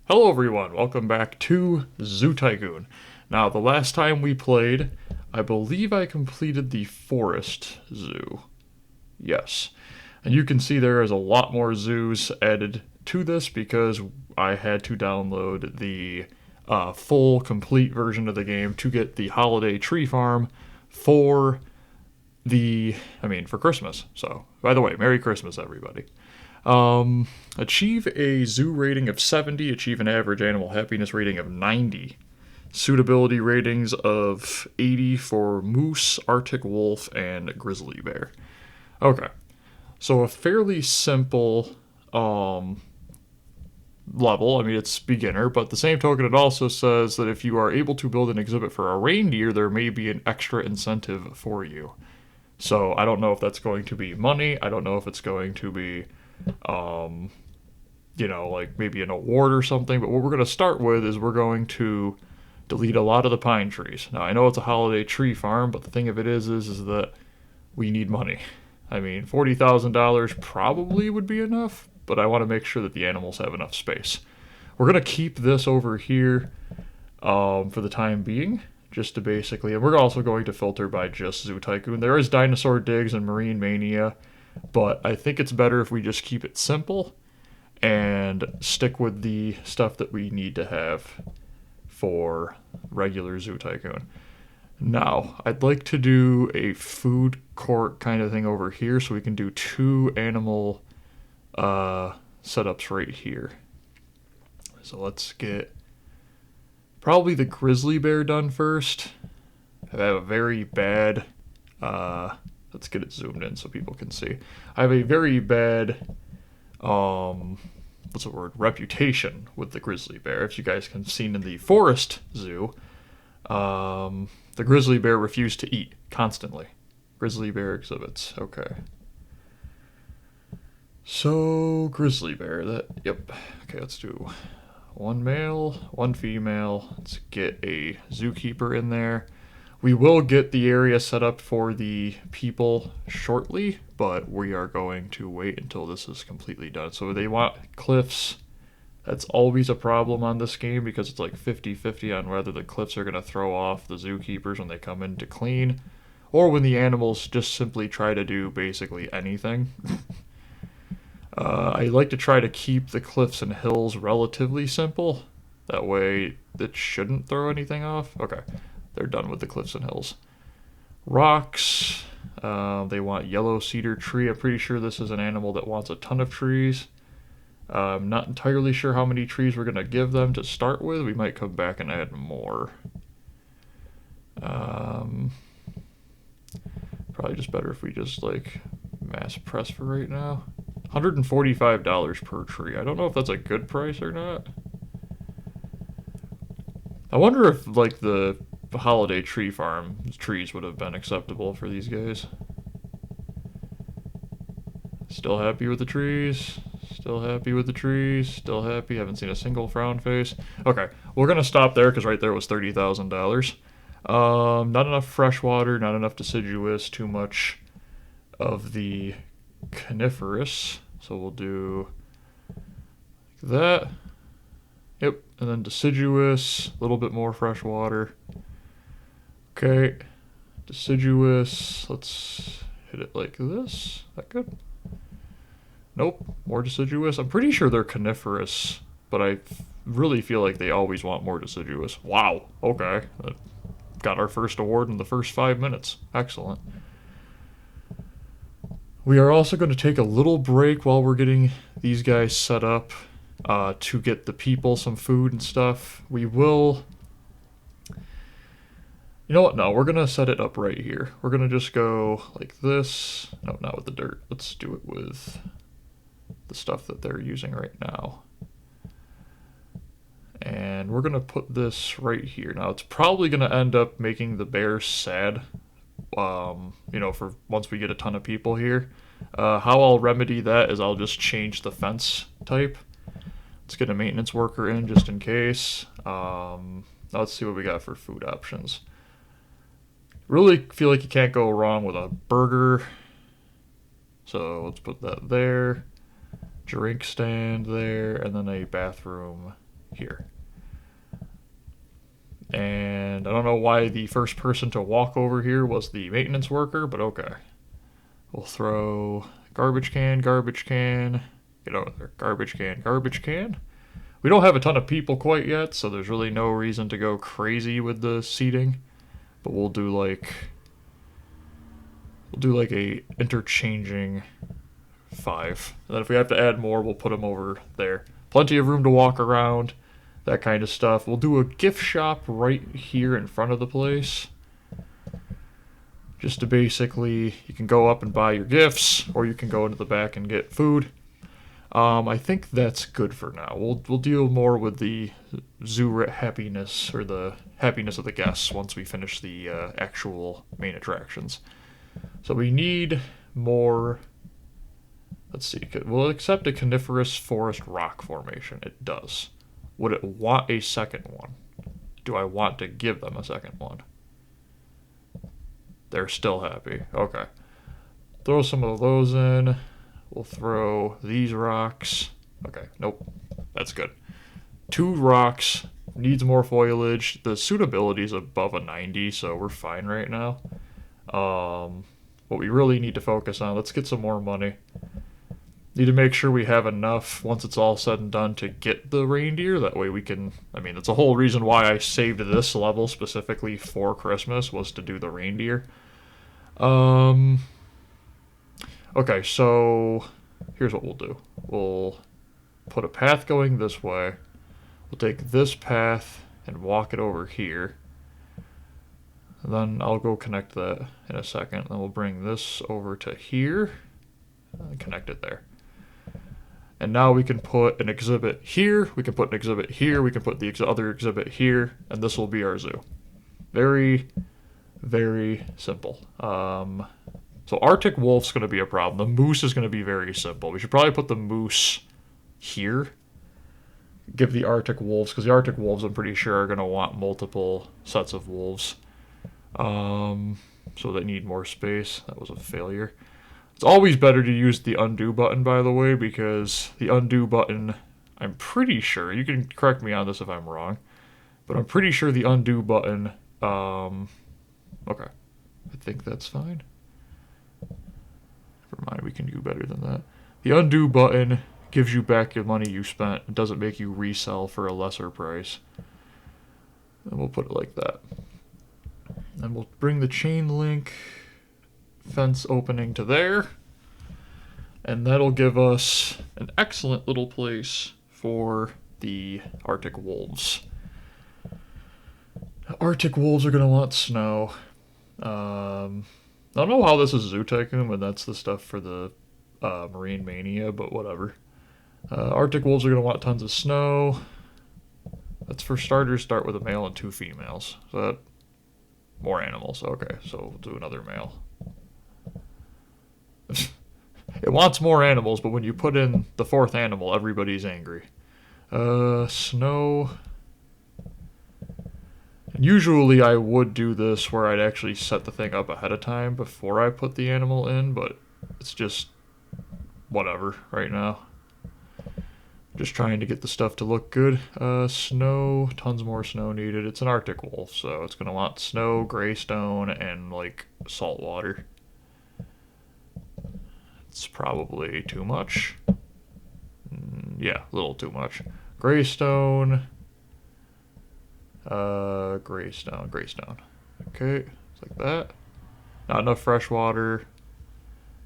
Hello everyone, welcome back to Zoo Tycoon. Now, the last time we played, I believe I completed the forest zoo. Yes. And you can see there is a lot more zoos added to this because I had to download the full, complete version of the game to get the holiday tree farm for for Christmas. So, by the way, Merry Christmas, everybody. Achieve a zoo rating of 70, achieve an average animal happiness rating of 90, suitability ratings of 80 for moose, arctic wolf, and grizzly bear. Okay, so a fairly simple level. I mean, it's beginner, but the same token, it also says that if you are able to build an exhibit for a reindeer, there may be an extra incentive for you. So I don't know if that's going to be money. I don't know if it's going to be like maybe an award or something. But what we're going to start with is we're going to delete a lot of the pine trees. Now, I know it's a holiday tree farm, but the thing of it is that we need money. I mean, $40,000 probably would be enough, but I want to make sure that the animals have enough space. We're going to keep this over here for the time being, just to basically, and we're also going to filter by just Zoo Tycoon. There is Dinosaur Digs and Marine Mania, but I think it's better if we just keep it simple and stick with the stuff that we need to have for regular Zoo Tycoon. Now, I'd like to do a food court kind of thing over here so we can do two animal setups right here. So let's get probably the grizzly bear done first. I have a very bad, let's get it zoomed in so people can see. I have a very bad, reputation with the grizzly bear. If you guys can see in the forest zoo, the grizzly bear refused to eat constantly. Grizzly bear exhibits, okay. So, grizzly bear, yep. Okay, let's do one male, one female. Let's get a zookeeper in there. We will get the area set up for the people shortly, but we are going to wait until this is completely done. So they want cliffs. That's always a problem on this game because it's like 50-50 on whether the cliffs are going to throw off the zookeepers when they come in to clean, or when the animals just simply try to do basically anything. I like to try to keep the cliffs and hills relatively simple. That way it shouldn't throw anything off. Okay, they're done with the cliffs and hills. Rocks, they want yellow cedar tree. I'm pretty sure this is an animal that wants a ton of trees. I'm not entirely sure how many trees we're going to give them to start with. We might come back and add more. Probably just better if we just like mass press for right now. $145 per tree. I don't know if that's a good price or not. I wonder if like the holiday tree farm trees would have been acceptable for these guys. Still happy with the trees. Still happy with the trees. Still happy. Haven't seen a single frown face. Okay, we're gonna stop there because right there was $30,000. Not enough fresh water. Not enough deciduous. Too much of the coniferous. So we'll do like that. Yep, and then deciduous, a little bit more fresh water. Okay, deciduous, let's hit it like this. Is that good? Nope, more deciduous. I'm pretty sure they're coniferous, but I really feel like they always want more deciduous. Wow, okay. Got our first award in the first 5 minutes. Excellent. We are also going to take a little break while we're getting these guys set up to get the people some food and stuff. We will... You know what? No, we're going to set it up right here. We're going to just go like this. No, not with the dirt. Let's do it with the stuff that they're using right now. And we're going to put this right here. Now, it's probably going to end up making the bears sad. For once we get a ton of people here. How I'll remedy that is I'll just change the fence type. Let's get a maintenance worker in just in case. Let's see what we got for food options. Really feel like you can't go wrong with a burger. So let's put that there. Drink stand there, and then a bathroom here. And I don't know why the first person to walk over here was the maintenance worker, but okay. We'll throw garbage can, get over there, garbage can. We don't have a ton of people quite yet, so there's really no reason to go crazy with the seating. But we'll do like a interchanging 5. And then if we have to add more, we'll put them over there. Plenty of room to walk around, that kind of stuff. We'll do a gift shop right here in front of the place. Just to basically, you can go up and buy your gifts, or you can go into the back and get food. I think that's good for now. We'll deal more with the zoo happiness, or the happiness of the guests, once we finish the actual main attractions. So we need more. Let's see. Will it accept a coniferous forest rock formation? It does. Would it want a second one? Do I want to give them a second one? They're still happy. Okay. Throw some of those in. We'll throw these rocks. Okay, nope. That's good. 2 rocks. Needs more foliage. The suitability is above a 90, so we're fine right now. What we really need to focus on, let's get some more money. Need to make sure we have enough once it's all said and done to get the reindeer. That way we can, I mean, that's the whole reason why I saved this level specifically for Christmas, was to do the reindeer. Okay, so here's what we'll do. We'll put a path going this way. We'll take this path and walk it over here. And then I'll go connect that in a second. Then we'll bring this over to here and connect it there. And now we can put an exhibit here, we can put an exhibit here, we can put the other exhibit here, and this will be our zoo. Very, very simple. So Arctic Wolf's going to be a problem. The moose is going to be very simple. We should probably put the moose here. Give the Arctic Wolves, because the Arctic Wolves I'm pretty sure are going to want multiple sets of wolves. So they need more space. That was a failure. It's always better to use the undo button, by the way, because the undo button, I'm pretty sure, you can correct me on this if I'm wrong, but I'm pretty sure the undo button, okay, I think that's fine. Never mind, we can do better than that. The undo button gives you back your money you spent. It doesn't make you resell for a lesser price. And we'll put it like that. And we'll bring the chain link fence opening to there, and that'll give us an excellent little place for the Arctic Wolves. Arctic Wolves are going to want snow. I don't know how this is Zoo Tycoon, but that's the stuff for the Marine Mania, but whatever. Arctic Wolves are going to want tons of snow. Let's, for starters, start with a male and 2 females. So that, more animals. Okay, so we'll do another male. It wants more animals, but when you put in the 4th animal, everybody's angry. Snow. And usually I would do this where I'd actually set the thing up ahead of time before I put the animal in, but it's just whatever right now. Just trying to get the stuff to look good. Snow, tons more snow needed. It's an Arctic wolf, so it's going to want snow, greystone, and like salt water. It's probably too much. Yeah, a little too much. Greystone. Greystone. Okay, it's like that. Not enough fresh water.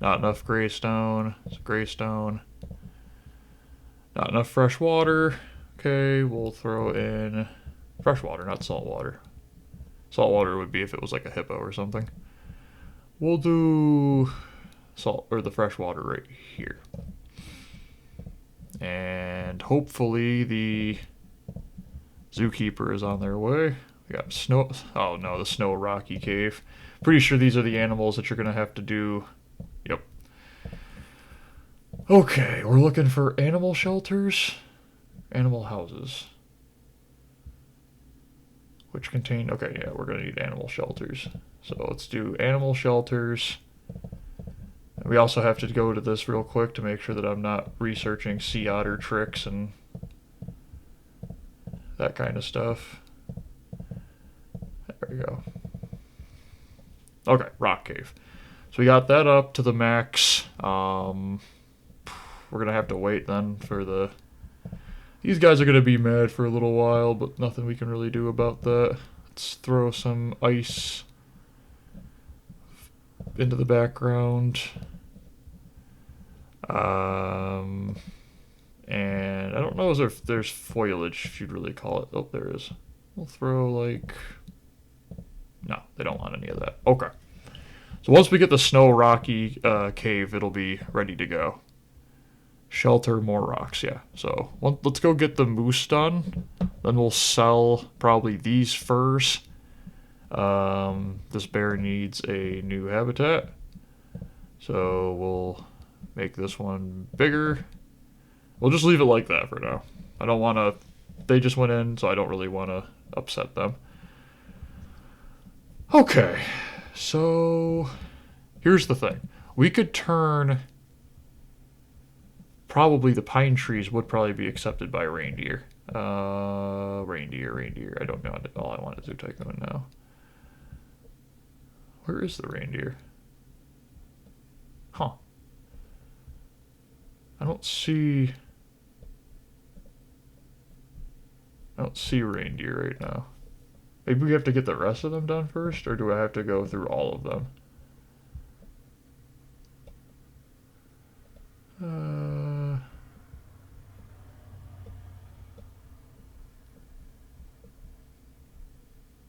Not enough greystone. It's greystone. Not enough fresh water. Okay, we'll throw in fresh water, not salt water. Salt water would be if it was like a hippo or something. We'll do salt, or the fresh water right here. And hopefully the zookeeper is on their way. We got snow. Oh no, the snow rocky cave. Pretty sure these are the animals that you're going to have to do. Yep. Okay, we're looking for animal shelters, animal houses. Which contain, okay, yeah, we're going to need animal shelters. So let's do animal shelters. We also have to go to this real quick to make sure that I'm not researching sea otter tricks and that kind of stuff. There we go. Okay, rock cave. So we got that up to the max. We're gonna have to wait then for the... These guys are gonna be mad for a little while, but nothing we can really do about that. Let's throw some ice into the background. And I don't know if there's foliage, if you'd really call it. Oh, there is. We'll throw like... No, they don't want any of that. Okay. So once we get the snow rocky cave, it'll be ready to go. Shelter, more rocks, yeah. So let's go get the moose done. Then we'll sell probably these furs. This bear needs a new habitat. So we'll make this one bigger. We'll just leave it like that for now. I don't want to... They just went in, so I don't really want to upset them. Okay, so here's the thing. We could turn... Probably the pine trees would probably be accepted by reindeer. Reindeer. I don't know. All I want is Tycoon now. Where is the reindeer? Huh. I don't see reindeer right now. Maybe we have to get the rest of them done first, or do I have to go through all of them?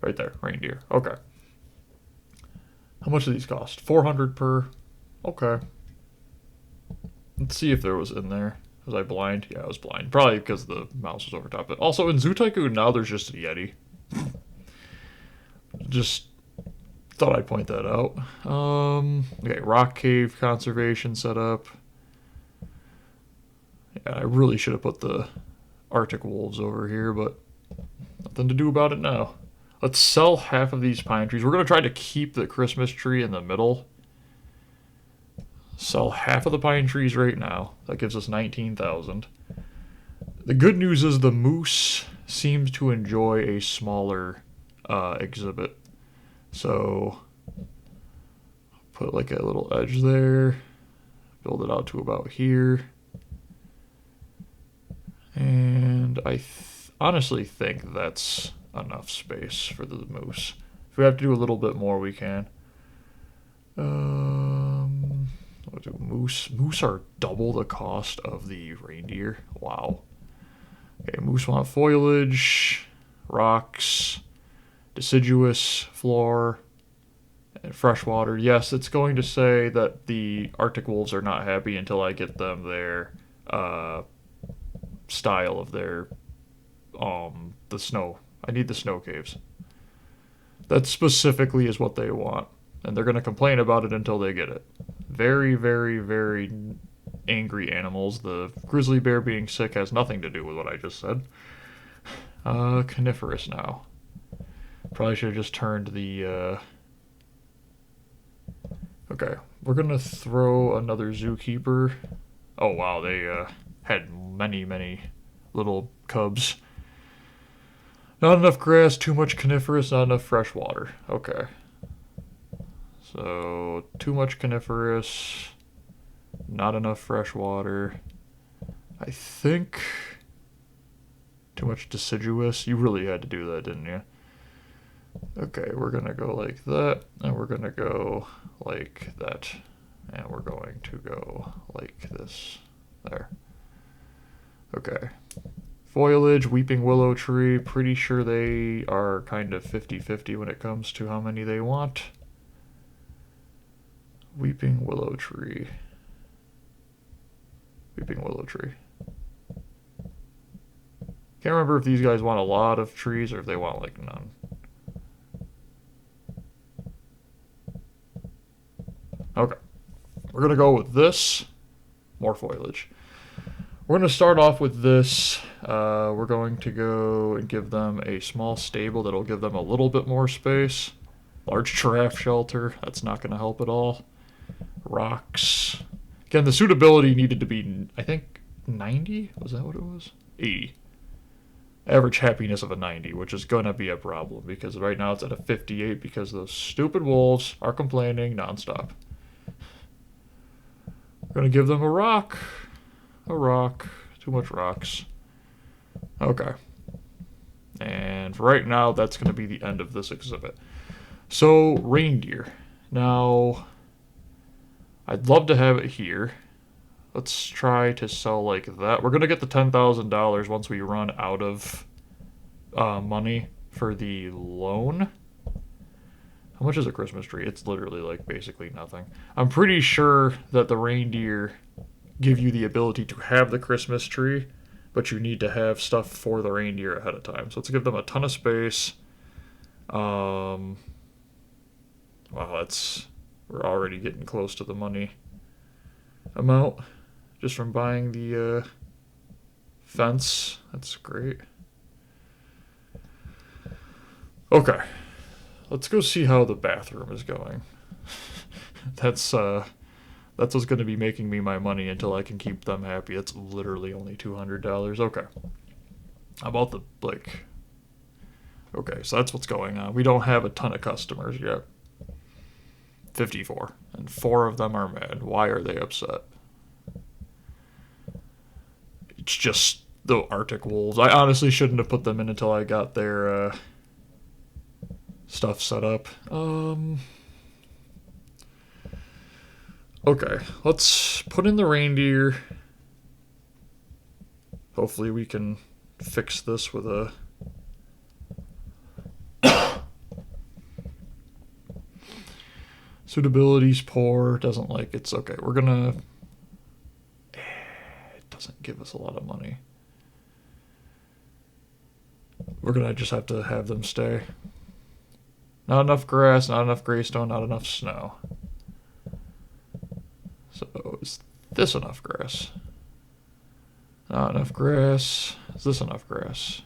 Right there, reindeer. Okay. How much do these cost? 400 per. Okay. Let's see if there was in there. Was I blind? Yeah, I was blind. Probably because the mouse was over top of it. Also, in Zoo Tycoon now there's just a Yeti. Just thought I'd point that out. Okay, rock cave conservation setup. Yeah, I really should have put the Arctic wolves over here, but nothing to do about it now. Let's sell half of these pine trees. We're going to try to keep the Christmas tree in the middle. Sell half of the pine trees right now. That gives us 19,000. The good news is the moose seems to enjoy a smaller exhibit. So put like a little edge there. Build it out to about here. And I honestly think that's enough space for the moose. If we have to do a little bit more, we can. What do moose? Moose are double the cost of the reindeer. Wow. Okay, moose want foliage, rocks, deciduous floor, and fresh water. Yes, it's going to say that the Arctic wolves are not happy until I get them their style of their the snow. I need the snow caves. That specifically is what they want. And they're going to complain about it until they get it. Very, very, very angry animals. The grizzly bear being sick has nothing to do with what I just said. Coniferous now. Probably should have just turned the... Okay, we're going to throw another zookeeper. Oh, wow, they had many, many little cubs. Not enough grass, too much coniferous, not enough fresh water. Okay. So, too much coniferous, not enough fresh water. I think too much deciduous. You really had to do that, didn't you? Okay, we're going to go like that, and we're going to go like that, and we're going to go like this. There. Okay. Foliage, weeping willow tree, pretty sure they are kind of 50-50 when it comes to how many they want. Weeping willow tree. Weeping willow tree. Can't remember if these guys want a lot of trees or if they want like none. Okay. We're going to go with this. More foliage. We're going to start off with this. We're going to go and give them a small stable that'll give them a little bit more space. Large giraffe shelter. That's not going to help at all. Rocks. Again, the suitability needed to be, I think, 90? Was that what it was? 80. average happiness of a 90, which is going to be a problem because right now it's at a 58 because those stupid wolves are complaining nonstop. We're going to give them a rock. A rock. Too much rocks. Okay. And for right now, that's going to be the end of this exhibit. So, reindeer. Now, I'd love to have it here. Let's try to sell like that. We're going to get the $10,000 once we run out of money for the loan. How much is a Christmas tree? It's literally like basically nothing. I'm pretty sure that the reindeer give you the ability to have the Christmas tree, but you need to have stuff for the reindeer ahead of time. So let's give them a ton of space. Wow, we're already getting close to the money amount just from buying the fence. That's great. Okay, let's go see how the bathroom is going. That's what's going to be making me my money until I can keep them happy. It's literally only $200. Okay. How about the, like... Okay, so that's what's going on. We don't have a ton of customers yet. 54. And 4 of them are mad. Why are they upset? It's just the Arctic wolves. I honestly shouldn't have put them in until I got their stuff set up. Okay, let's put in the reindeer. Hopefully we can fix this with a... Suitability's poor, doesn't like it's okay. We're gonna... It doesn't give us a lot of money. We're gonna just have to have them stay. Not enough grass, not enough greystone, not enough snow. So, is this enough grass? Not enough grass. Is this enough grass?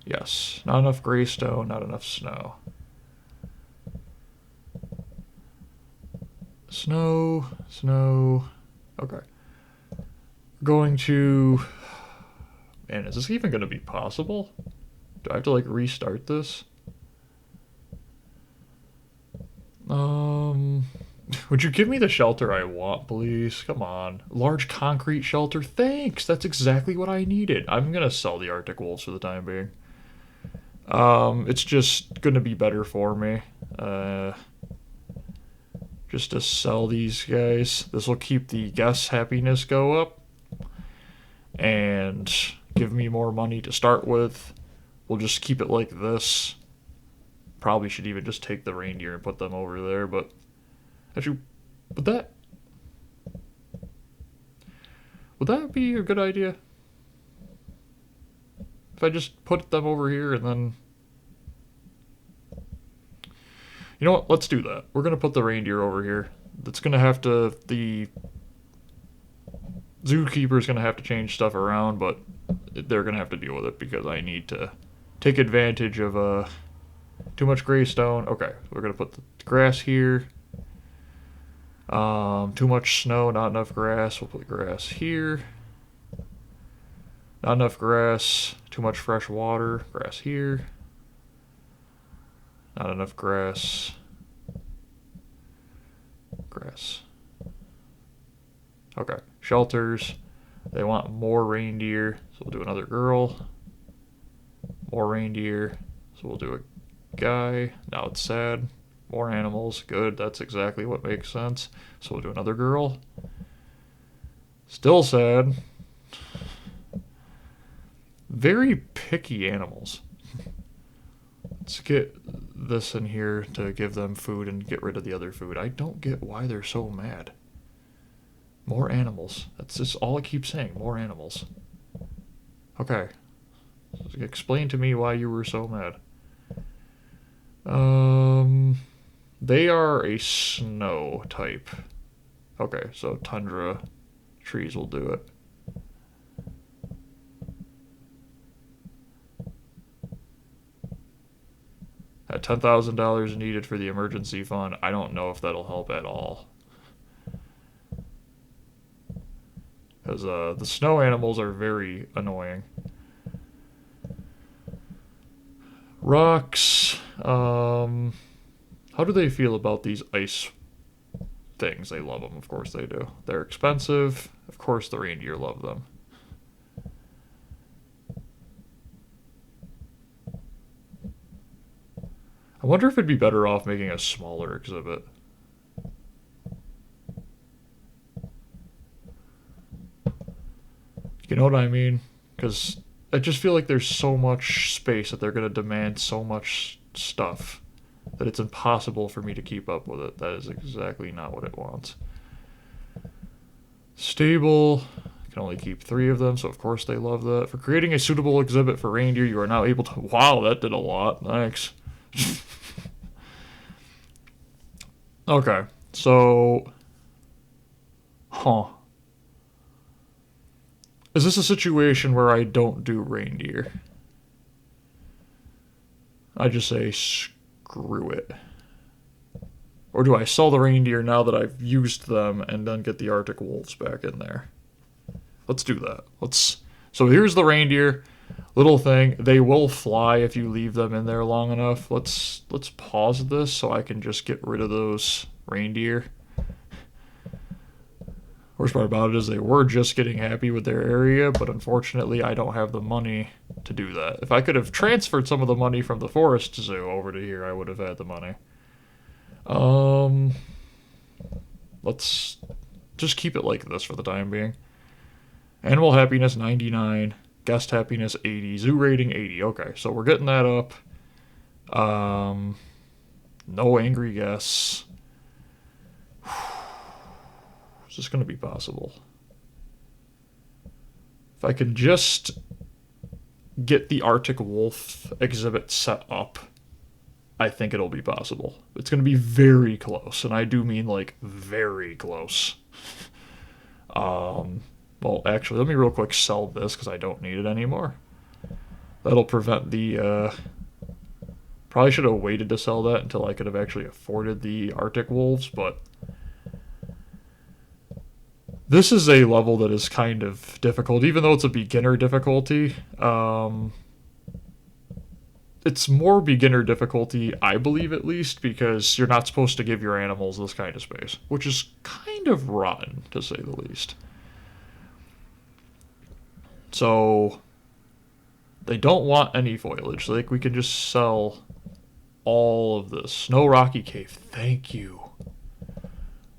Yes. Not enough greystone, not enough snow. Snow, snow. Okay. We're going to... Man, is this even going to be possible? Do I have to, like, restart this? Would you give me the shelter I want, please? Come on. Large concrete shelter? Thanks! That's exactly what I needed. I'm gonna sell the Arctic wolves for the time being. It's just gonna be better for me. Just to sell these guys. This will keep the guests' happiness go up. And give me more money to start with. We'll just keep it like this. Probably should even just take the reindeer and put them over there, but... Actually, would that be a good idea? If I just put them over here and then... You know what? Let's do that. We're going to put the reindeer over here. That's going to have to... The zookeeper's going to have to change stuff around, but they're going to have to deal with it because I need to take advantage of too much greystone. Okay, we're going to put the grass here. Too much snow, not enough grass. We'll put grass here. Not enough grass. Too much fresh water. Grass here. Not enough grass. Grass. Okay. Shelters. They want more reindeer, so we'll do another girl. More reindeer, so we'll do a guy. Now it's sad. More animals. Good. That's exactly what makes sense. So we'll do another girl. Still sad. Very picky animals. Let's get this in here to give them food and get rid of the other food. I don't get why they're so mad. More animals. That's just all it keeps saying. More animals. Okay. Explain to me why you were so mad. They are a snow type. Okay, so tundra trees will do it. At $10,000 needed for the emergency fund, I don't know if that'll help at all. Because the snow animals are very annoying. Rocks. How do they feel about these ice things? They love them. Of course they do. They're expensive. Of course the reindeer love them. I wonder if it'd be better off making a smaller exhibit. You know what I mean? Because I just feel like there's so much space that they're going to demand so much stuff that it's impossible for me to keep up with it. That is exactly not what it wants. Stable. Can only keep 3 of them, so of course they love that. For creating a suitable exhibit for reindeer, you are now able to... Wow, that did a lot. Thanks. Okay, so... Huh. Is this a situation where I don't do reindeer? I just say screw it. Or do I sell the reindeer now that I've used them and then get the Arctic wolves back in there? Let's do that. So here's the reindeer. Little thing. They will fly if you leave them in there long enough. Let's pause this so I can just get rid of those reindeer. Worst part about it is they were just getting happy with their area, but unfortunately I don't have the money to do that. If I could have transferred some of the money from the forest zoo over to here, I would have had the money. Let's just keep it like this for the time being. Animal happiness 99, guest happiness 80, zoo rating 80. Okay, so we're getting that up. No angry guests. Is this going to be possible? If I can just get the Arctic wolf exhibit set up, I think it'll be possible. It's going to be very close, and I do mean like very close. Well, actually, let me real quick sell this because I don't need it anymore. That'll prevent the... Probably should have waited to sell that until I could have actually afforded the Arctic wolves, but... This is a level that is kind of difficult, even though it's a beginner difficulty. It's more beginner difficulty, I believe at least, because you're not supposed to give your animals this kind of space, which is kind of rotten, to say the least. So, they don't want any foliage. Like, we can just sell all of this. No rocky cave. Thank you.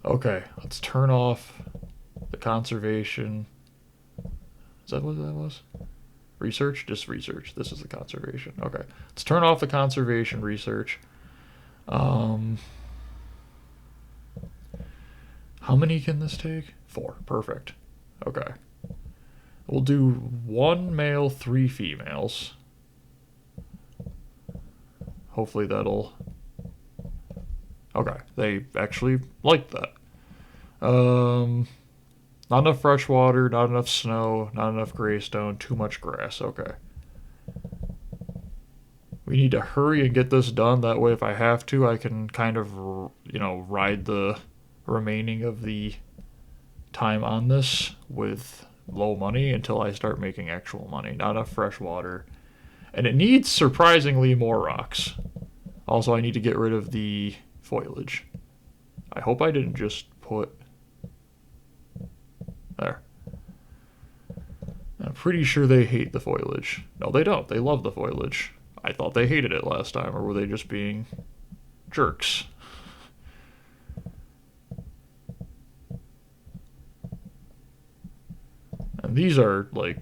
Okay, let's turn off the conservation. Is that what that was? Research? Just research. This is the conservation. Okay. Let's turn off the conservation research. How many can this take? 4. Perfect. Okay. We'll do 1 male, 3 females. Hopefully that'll... Okay. They actually liked that. Not enough fresh water, not enough snow, not enough greystone, too much grass. Okay. We need to hurry and get this done. That way, if I have to, I can kind of, ride the remaining of the time on this with low money until I start making actual money. Not enough fresh water. And it needs surprisingly more rocks. Also, I need to get rid of the foliage. I hope I didn't just put... There. I'm pretty sure they hate the foliage. No, they don't. They love the foliage. I thought they hated it last time, or were they just being jerks? And these are, like,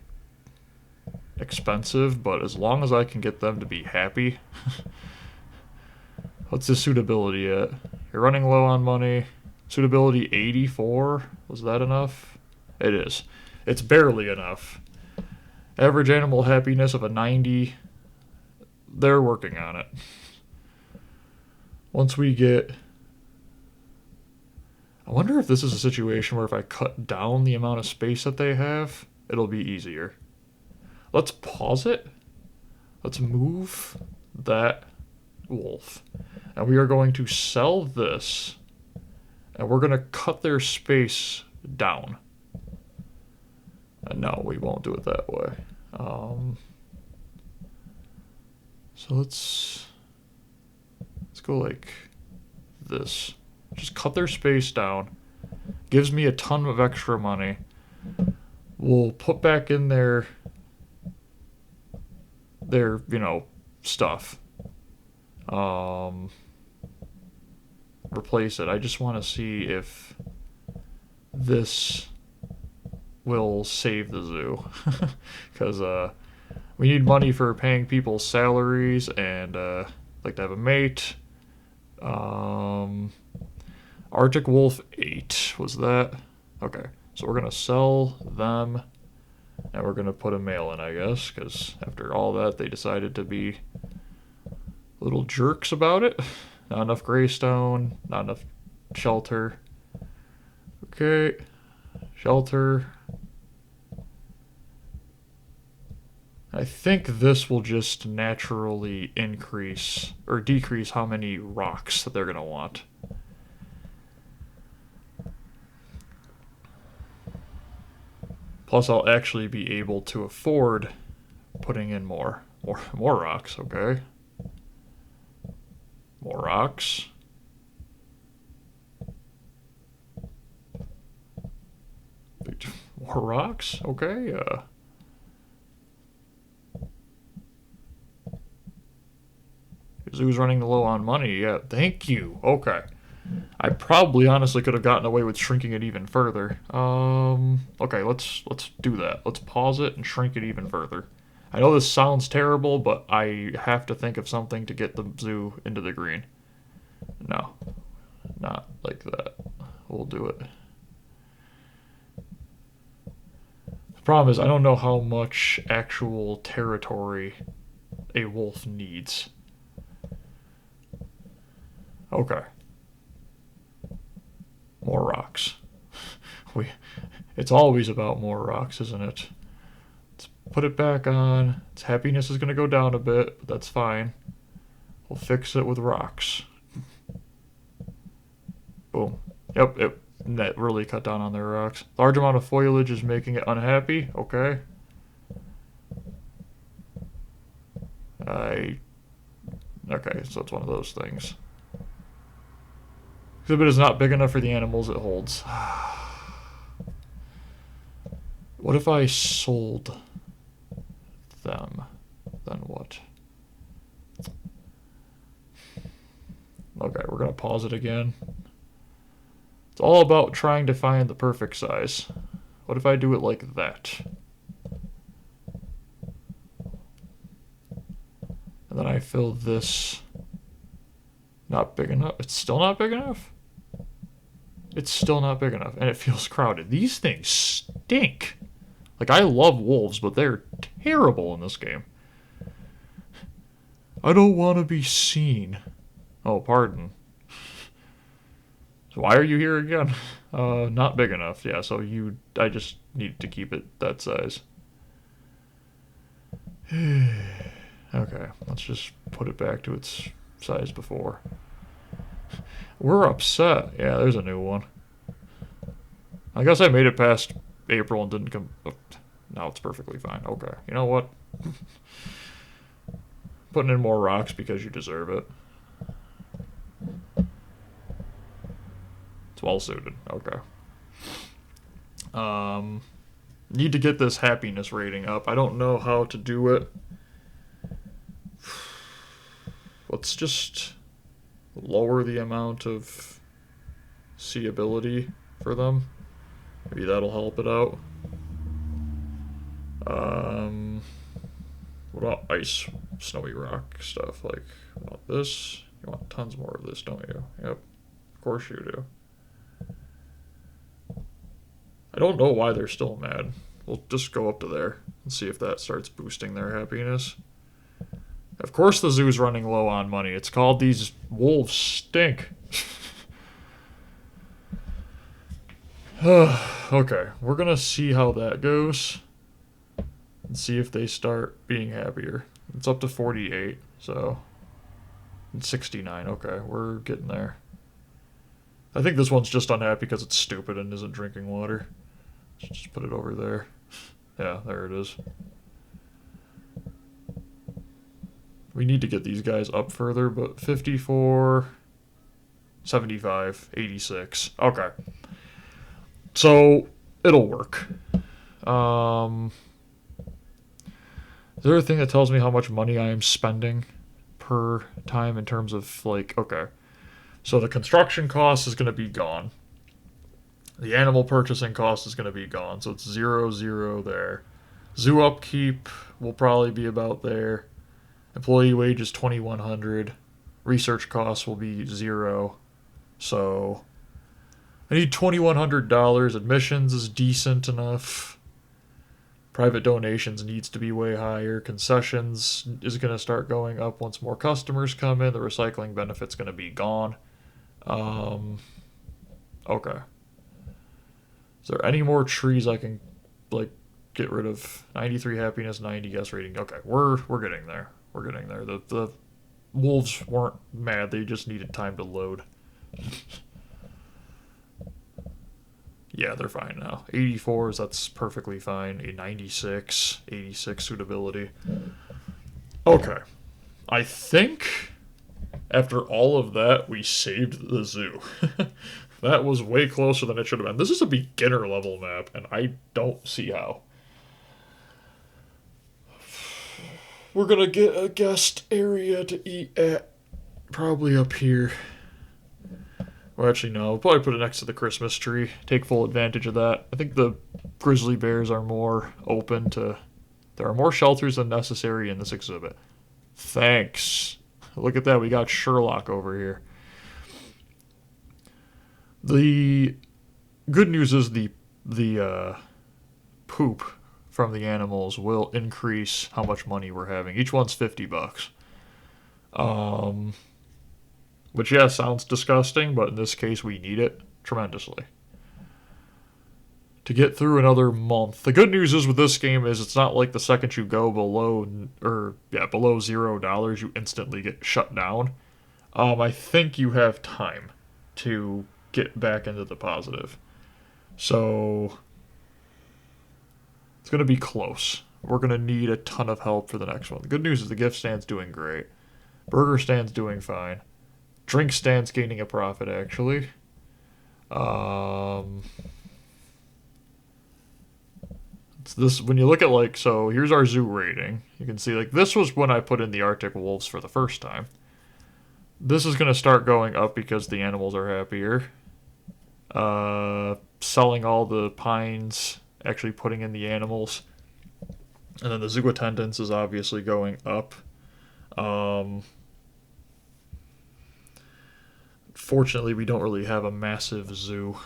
expensive, but as long as I can get them to be happy. What's the suitability at? You're running low on money. Suitability 84? Was that enough? It is. It's barely enough. Average animal happiness of a 90. They're working on it. Once we get... I wonder if this is a situation where if I cut down the amount of space that they have, it'll be easier. Let's pause it. Let's move that wolf. And we are going to sell this. And we're going to cut their space down. No, we won't do it that way. So let's go like this. Just cut their space down. Gives me a ton of extra money. We'll put back in their stuff. Replace it. I just want to see if this will save the zoo. Because we need money for paying people's salaries and like to have a mate. Arctic Wolf 8 was that? Okay, so we're gonna sell them, and we're gonna put a male in, I guess, because after all that, they decided to be little jerks about it. Not enough greystone, not enough shelter. Okay, shelter. I think this will just naturally increase or decrease how many rocks that they're gonna want. Plus, I'll actually be able to afford putting in more rocks. Okay, more rocks. More rocks. Okay. Zoo's running low on money. Yeah, thank you. Okay. I probably honestly could have gotten away with shrinking it even further. Okay, let's do that. Let's pause it and shrink it even further. I know this sounds terrible, but I have to think of something to get the zoo into the green. No, not like that. We'll do it. The problem is I don't know how much actual territory a wolf needs. Okay. More rocks. It's always about more rocks, isn't it? Let's put it back on. Its happiness is going to go down a bit, but that's fine. We'll fix it with rocks. Boom. Yep, that really cut down on their rocks. Large amount of foliage is making it unhappy. Okay. Okay, so it's one of those things. Exhibit is not big enough for the animals it holds. What if I sold them? Then what? Okay, we're going to pause it again. It's all about trying to find the perfect size. What if I do it like that? And then I fill this. Not big enough. It's still not big enough? It's still not big enough, and it feels crowded. These things stink. Like, I love wolves, but they're terrible in this game. I don't want to be seen. Oh, pardon. So why are you here again? Not big enough. Yeah, so I just need to keep it that size. Okay, let's just put it back to its size before. We're upset. Yeah, there's a new one. I guess I made it past April and didn't come. Oh, now it's perfectly fine. Okay, you know what? Putting in more rocks because you deserve it. It's well suited. Okay. Need to get this happiness rating up. I don't know how to do it. Let's just lower the amount of seeability for them. Maybe that'll help it out. What about ice, snowy rock stuff? Like, you want this? You want tons more of this, don't you? Yep, of course you do. I don't know why they're still mad. We'll just go up to there and see if that starts boosting their happiness. Of course the zoo's running low on money. It's called These Wolves Stink. Okay, we're gonna see how that goes and see if they start being happier. It's up to 48, so and 69. Okay, we're getting there. I think this one's just unhappy because it's stupid and isn't drinking water. Just put it over there. Yeah, there it is. We need to get these guys up further, but 54, 75, 86. Okay. So, it'll work. Is there a thing that tells me how much money I am spending per time in terms of, like, okay. So the construction cost is going to be gone. The animal purchasing cost is going to be gone. So it's 0, 0 there. Zoo upkeep will probably be about there. Employee wages 2,100. Research costs will be 0. So I need $2,100. Admissions is decent enough. Private donations needs to be way higher. Concessions is going to start going up once more customers come in. The recycling benefit's going to be gone. Okay. Is there any more trees I can, like, get rid of? 93 happiness, 90 guess rating. Okay, we're getting there. We're getting there. The wolves weren't mad. They just needed time to load. Yeah, they're fine now. 84s, that's perfectly fine. A 96, 86 suitability. Okay. I think after all of that, we saved the zoo. That was way closer than it should have been. This is a beginner level map, and I don't see how. We're gonna get a guest area to eat at. Probably up here. Or actually, no. We'll probably put it next to the Christmas tree. Take full advantage of that. I think the grizzly bears are more open to... There are more shelters than necessary in this exhibit. Thanks. Look at that. We got Sherlock over here. The good news is the poop from the animals will increase how much money we're having. Each one's $50. Which, yeah, sounds disgusting, but in this case, we need it tremendously. To get through another month. The good news is with this game is it's not like the second you go below $0, you instantly get shut down. I think you have time to get back into the positive. So, it's going to be close. We're going to need a ton of help for the next one. The good news is the gift stand's doing great. Burger stand's doing fine. Drink stand's gaining a profit, actually. It's this when you look at, like, so here's our zoo rating. You can see, like, this was when I put in the Arctic wolves for the first time. This is going to start going up because the animals are happier. Selling all the pines, actually putting in the animals. And then the zoo attendance is obviously going up. Fortunately, we don't really have a massive zoo,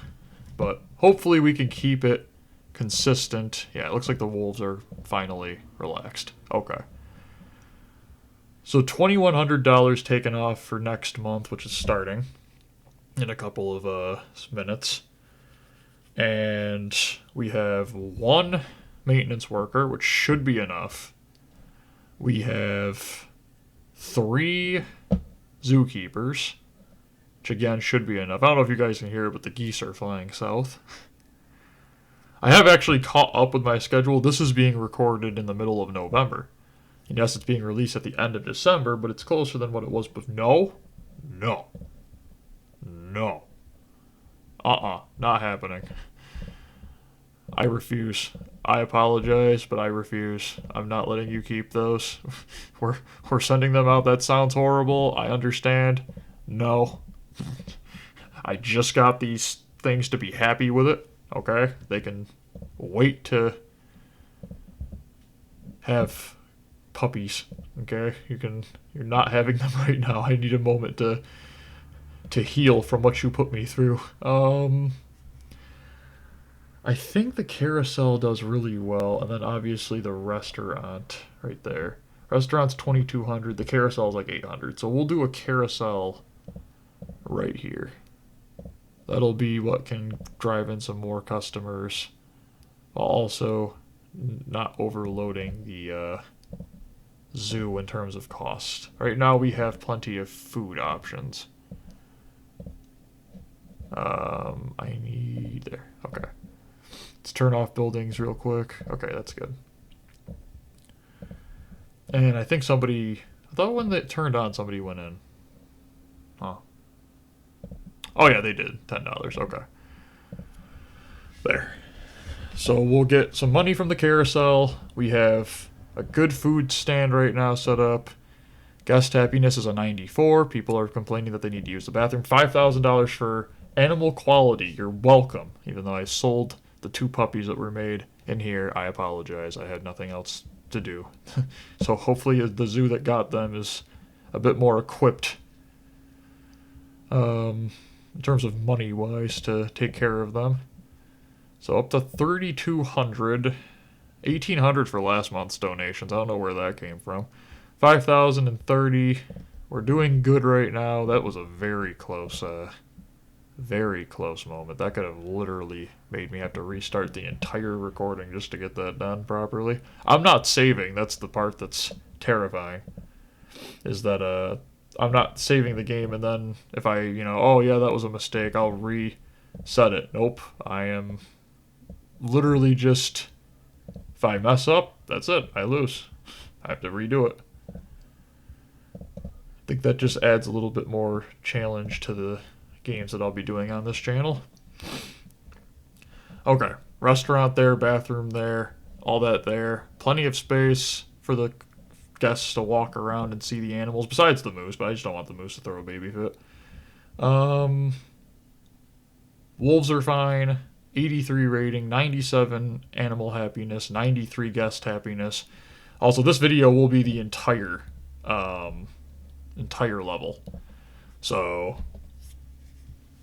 but hopefully we can keep it consistent. Yeah, it looks like the wolves are finally relaxed. Okay. So $2,100 taken off for next month, which is starting in a couple of minutes. And we have one maintenance worker, which should be enough. We have 3 zookeepers, which again should be enough. I don't know if you guys can hear it, but the geese are flying south. I have actually caught up with my schedule. This is being recorded in the middle of November. And yes, it's being released at the end of December, but it's closer than what it was before. No. Not happening. I refuse. I apologize, but I refuse. I'm not letting you keep those. We're sending them out. That sounds horrible. I understand. No. I just got these things to be happy with it. Okay? They can wait to have puppies. Okay? You're not having them right now. I need a moment to heal from what you put me through. I think the carousel does really well, and then obviously the restaurant right there. Restaurant's 2,200. The carousel is like 800. So we'll do a carousel right here. That'll be what can drive in some more customers, while also not overloading the zoo in terms of cost. Right now we have plenty of food options. I need there. Okay. Let's turn off buildings real quick. Okay, that's good. And I think somebody I thought when it turned on, somebody went in. Huh. Oh yeah, they did. $10. Okay. There. So we'll get some money from the carousel. We have a good food stand right now set up. Guest happiness is a 94. People are complaining that they need to use the bathroom. $5,000 for animal quality. You're welcome. Even though I sold the 2 puppies that were made in here, I apologize. I had nothing else to do. So hopefully the zoo that got them is a bit more equipped in terms of money-wise to take care of them. So up to 3,200, 1,800 for last month's donations. I don't know where that came from. 5,030. We're doing good right now. That was a very close moment. That could have literally made me have to restart the entire recording just to get that done properly. I'm not saving. That's the part that's terrifying. Is that I'm not saving the game, and then if I, oh yeah, that was a mistake, I'll reset it. Nope. I am literally just, if I mess up, that's it. I lose. I have to redo it. I think that just adds a little bit more challenge to the games that I'll be doing on this channel. Okay, restaurant there, bathroom there, all that there. Plenty of space for the guests to walk around and see the animals, besides the moose, but I just don't want the moose to throw a baby fit. Wolves are fine. 83 rating, 97 animal happiness, 93 guest happiness. Also, this video will be the entire level. So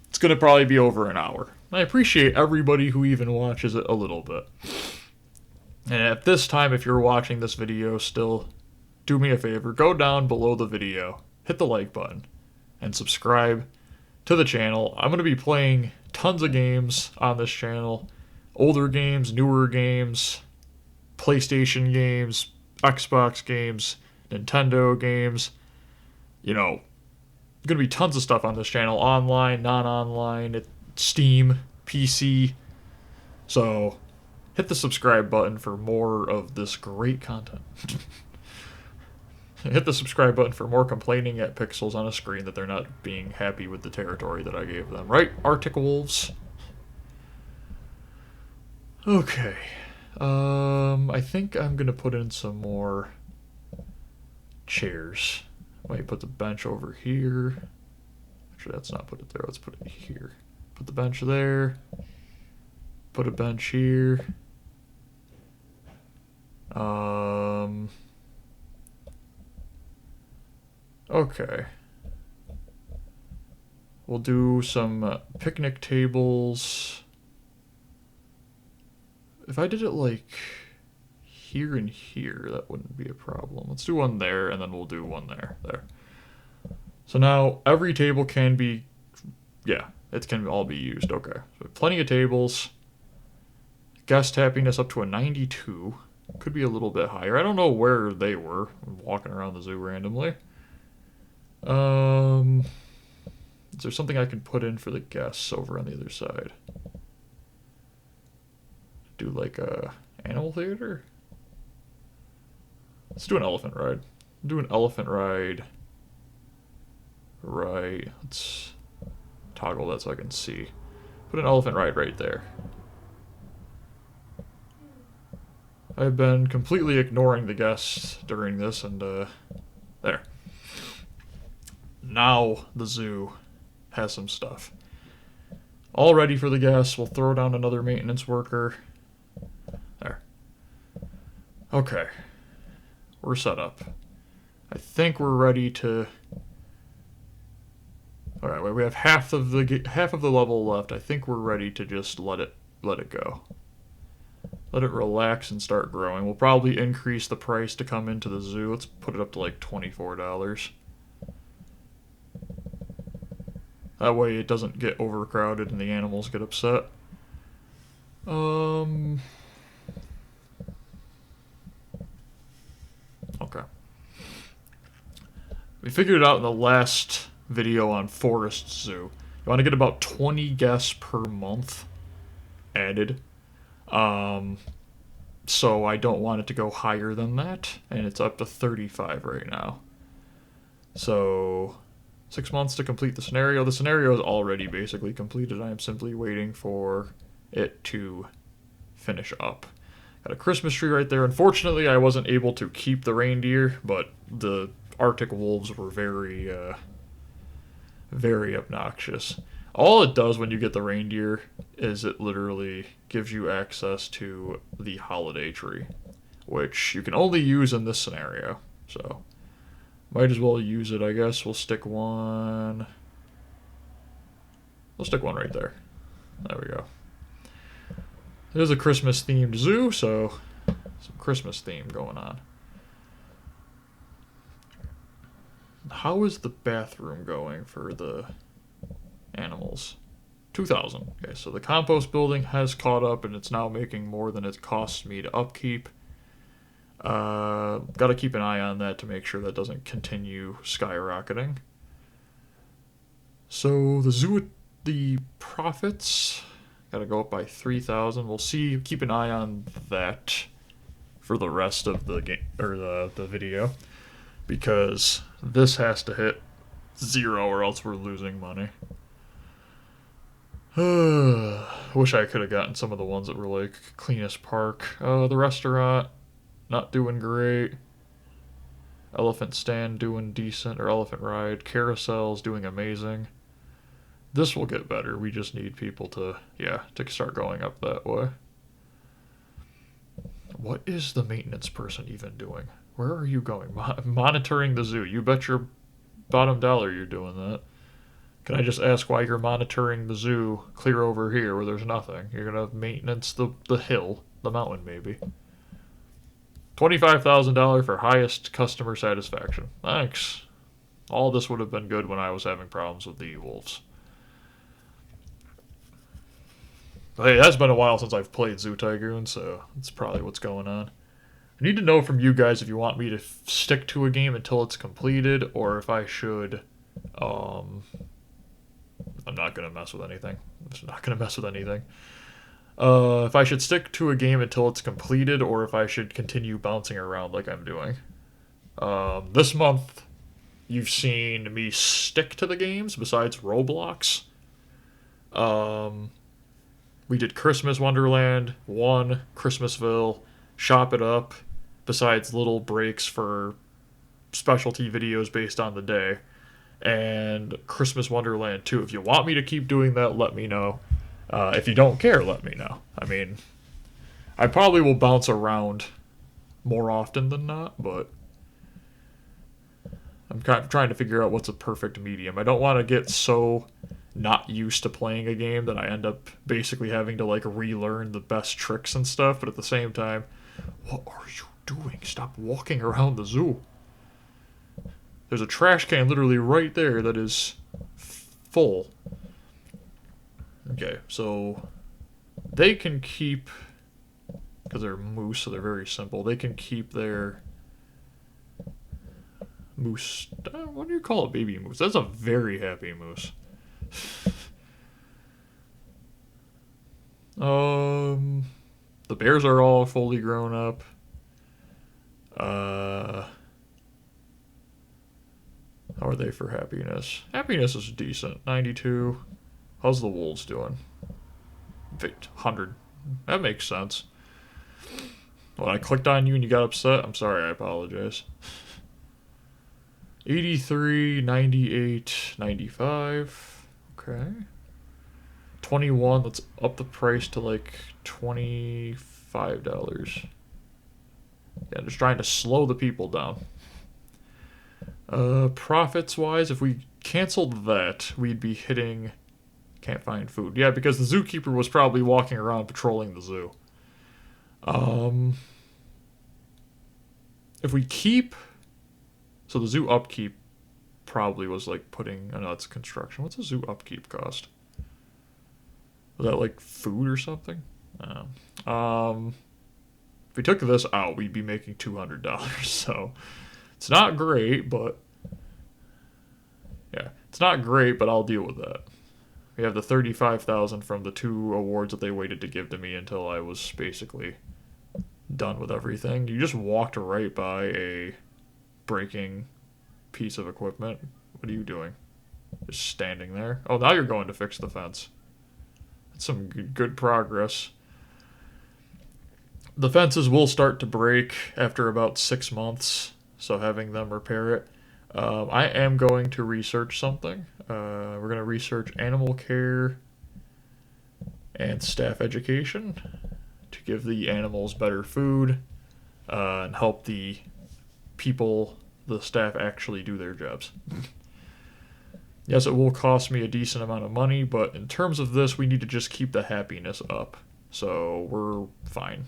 it's going to probably be over an hour. I appreciate everybody who even watches it a little bit. And at this time, if you're watching this video still, do me a favor, go down below the video, hit the like button, and subscribe to the channel. I'm going to be playing tons of games on this channel. Older games, newer games, PlayStation games, Xbox games, Nintendo games. Going to be tons of stuff on this channel. Online, non-online, Steam, PC. So hit the subscribe button for more of this great content. Hit the subscribe button for more complaining at pixels on a screen that they're not being happy with the territory that I gave them. Right, Arctic Wolves? Okay. I think I'm going to put in some more chairs. Might put the bench over here. Actually, let's not put it there. Let's put it here. Put the bench there. Put a bench here. Okay. We'll do some picnic tables. If I did it like here and here, that wouldn't be a problem. Let's do one there, and then we'll do one there. There. So now every table can be, yeah, it can all be used. Okay. So plenty of tables. Guest happiness up to a 92. Could be a little bit higher. I don't know where they were. I'm walking around the zoo randomly. Is there something I can put in for the guests over on the other side? Do like a animal theater? Let's do an elephant ride. Do an elephant ride. Right. Let's toggle that so I can see. Put an elephant ride right there. I've been completely ignoring the guests during this, and there. Now the zoo has some stuff. All ready for the guests. We'll throw down another maintenance worker. There. Okay. We're set up. I think we're ready to... Alright, we have half of the level left. I think we're ready to just let it go. Let it relax and start growing. We'll probably increase the price to come into the zoo. Let's put it up to like $24. That way it doesn't get overcrowded and the animals get upset. Okay. We figured it out in the last video on Forest Zoo. You want to get about 20 guests per month added. So I don't want it to go higher than that, and it's up to 35 right now. So 6 months to complete the scenario. The scenario is already basically completed. I am simply waiting for it to finish up. Got a Christmas tree right there. Unfortunately, I wasn't able to keep the reindeer, but the Arctic wolves were very obnoxious. All it does when you get the reindeer is it literally gives you access to the holiday tree, which you can only use in this scenario. So, might as well use it, I guess. We'll stick one. We'll stick one right there. There we go. It is a Christmas themed zoo, so some Christmas theme going on. How is the bathroom going for the animals? 2,000. Okay, so the compost building has caught up and it's now making more than it costs me to upkeep. Got to keep an eye on that to make sure that doesn't continue skyrocketing. So the zoo, the profits got to go up by 3,000. We'll see. Keep an eye on that for the rest of the game or the video, because this has to hit 0 or else we're losing money. Wish I could have gotten some of the ones that were like cleanest park. The restaurant, not doing great. Elephant stand doing decent, or elephant ride. Carousels doing amazing. This will get better. We just need people to start going up that way. What is the maintenance person even doing? Where are you going? Monitoring the zoo. You bet your bottom dollar you're doing that. Can I just ask why you're monitoring the zoo clear over here where there's nothing? You're going to maintenance the hill, the mountain maybe. $25,000 for highest customer satisfaction. Thanks. All this would have been good when I was having problems with the wolves. But hey, that's been a while since I've played Zoo Tycoon, so that's probably what's going on. I need to know from you guys if you want me to stick to a game until it's completed, or if I should, I'm not going to mess with anything. I'm just not going to mess with anything. If I should stick to a game until it's completed, or if I should continue bouncing around like I'm doing. This month, you've seen me stick to the games besides Roblox. We did Christmas Wonderland 1, Christmasville, Shop It Up, besides little breaks for specialty videos based on the day, and Christmas Wonderland 2. If you want me to keep doing that, let me know. If you don't care, let me know. I mean, I probably will bounce around more often than not, but I'm kind of trying to figure out what's a perfect medium. I don't want to get so not used to playing a game that I end up basically having to like relearn the best tricks and stuff, but at the same time, what are you doing? Stop walking around the zoo. There's a trash can literally right there that is full. Okay, so they can keep, because they're moose, so they're very simple, they can keep their moose. What do you call a baby moose? That's a very happy moose. The bears are all fully grown up. How are they for happiness? Happiness is decent. 92. How's the wolves doing? 100. That makes sense. When I clicked on you and you got upset, I'm sorry, I apologize. 83, 98, 95. Okay. 21, let's up the price to like $25. Yeah, just trying to slow the people down. Profits wise, if we canceled that, we'd be hitting can't find food. Yeah, because the zookeeper was probably walking around patrolling the zoo. If we keep, so the zoo upkeep probably was like putting, oh no, it's construction. What's a zoo upkeep cost? Was that like food or something? If we took this out, we'd be making $200. So it's not great, but yeah, it's not great, but I'll deal with that. We have the 35,000 from the 2 awards that they waited to give to me until I was basically done with everything. You just walked right by a breaking piece of equipment. What are you doing? Just standing there. Oh, now you're going to fix the fence. That's some good progress. The fences will start to break after about 6 months, so having them repair it. I am going to research something. We're going to research animal care and staff education to give the animals better food and help the people, the staff, actually do their jobs. Yes, it will cost me a decent amount of money, but in terms of this, we need to just keep the happiness up. So we're fine.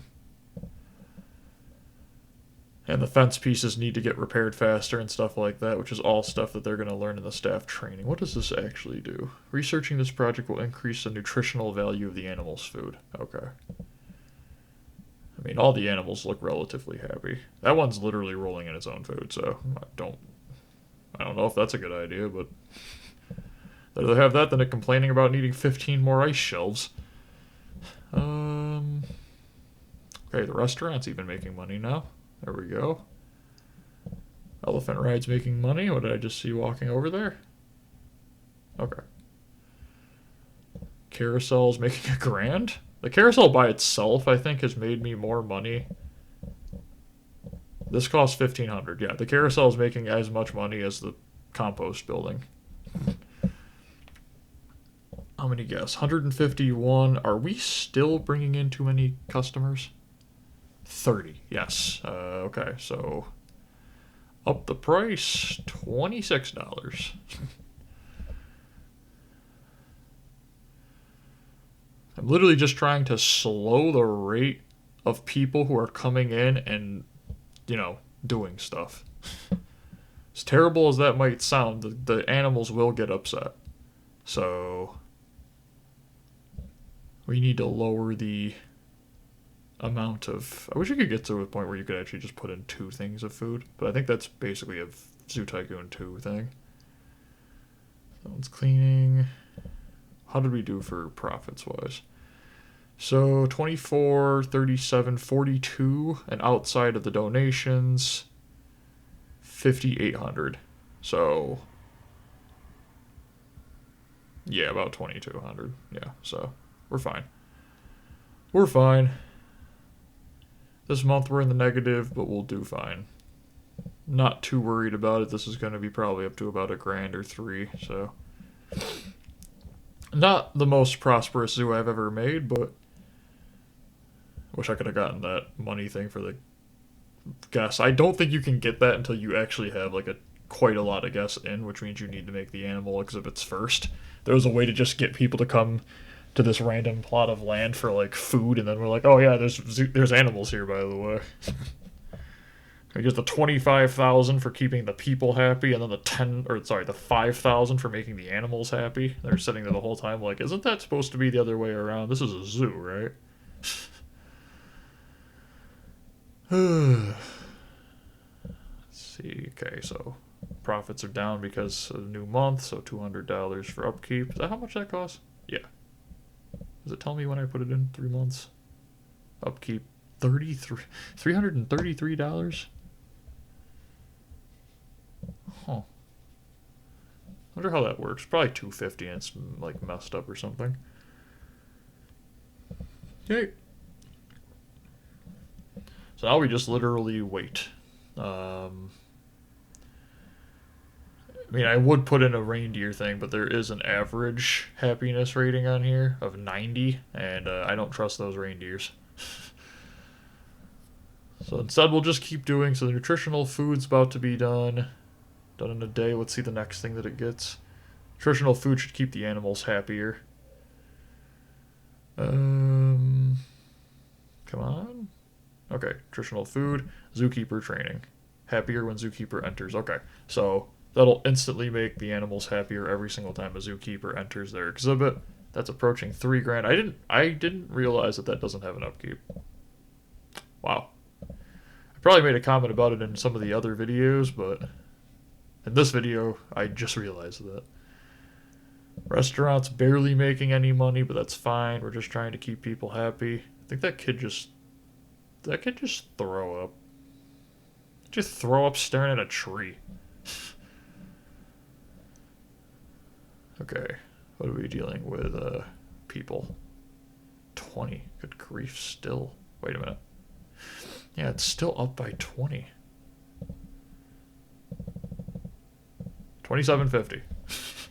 And the fence pieces need to get repaired faster and stuff like that, which is all stuff that they're going to learn in the staff training. What does this actually do? Researching this project will increase the nutritional value of the animal's food. Okay. I mean, all the animals look relatively happy. That one's literally rolling in its own food, so I don't know if that's a good idea, but I'd rather have that than it complaining about needing 15 more ice shelves. Okay, the restaurant's even making money now. There we go. Elephant ride's making money. What did I just see walking over there? Okay. Carousel's making $1,000. The carousel by itself, I think, has made me more money. This costs $1,500. Yeah, the carousel is making as much money as the compost building. How many guests? 151. Are we still bringing in too many customers? 30. Yes. Okay, so up the price, $26. I'm literally just trying to slow the rate of people who are coming in and, doing stuff. As terrible as that might sound, the animals will get upset. So we need to lower the amount of... I wish you could get to a point where you could actually just put in 2 things of food, but I think that's basically a Zoo Tycoon 2 thing. That one's cleaning. How did we do for profits-wise? So 24, 37, 42, and outside of the donations, 5,800. So yeah, about 2,200. Yeah, so we're fine. We're fine. This month we're in the negative, but we'll do fine. Not too worried about it. This is going to be probably up to about $1,000 or $3,000, so not the most prosperous zoo I've ever made, but I wish I could have gotten that money thing for the guests. I don't think you can get that until you actually have quite a lot of guests in, which means you need to make the animal exhibits first. There was a way to just get people to come to this random plot of land for food, and then we're like, oh yeah, there's animals here, by the way. I get the 25,000 for keeping the people happy, and then the 5,000 for making the animals happy. They're sitting there the whole time like, isn't that supposed to be the other way around? This is a zoo, right? Let's see. Okay, so profits are down because of the new month, so $200 for upkeep. Is that how much that costs? Yeah. Does it tell me when I put it in? 3 months. Upkeep $333. Huh. Wonder how that works. Probably $250 and it's messed up or something. Okay. So now we just literally wait. I mean, I would put in a reindeer thing, but there is an average happiness rating on here of 90, and I don't trust those reindeers. So instead, we'll just keep doing. So the nutritional food's about to be done in a day. Let's see the next thing that it gets. Nutritional food should keep the animals happier. Come on. Okay, nutritional food, zookeeper training. Happier when zookeeper enters. Okay, so that'll instantly make the animals happier every single time a zookeeper enters their exhibit. That's approaching $3,000. I didn't realize that doesn't have an upkeep. Wow. I probably made a comment about it in some of the other videos, but in this video, I just realized that. Restaurant's barely making any money, but that's fine. We're just trying to keep people happy. I think that kid just throw up. Just throw up staring at a tree. Okay, what are we dealing with? People. 20. Good grief, still. Wait a minute. Yeah, it's still up by 20. 27.50. If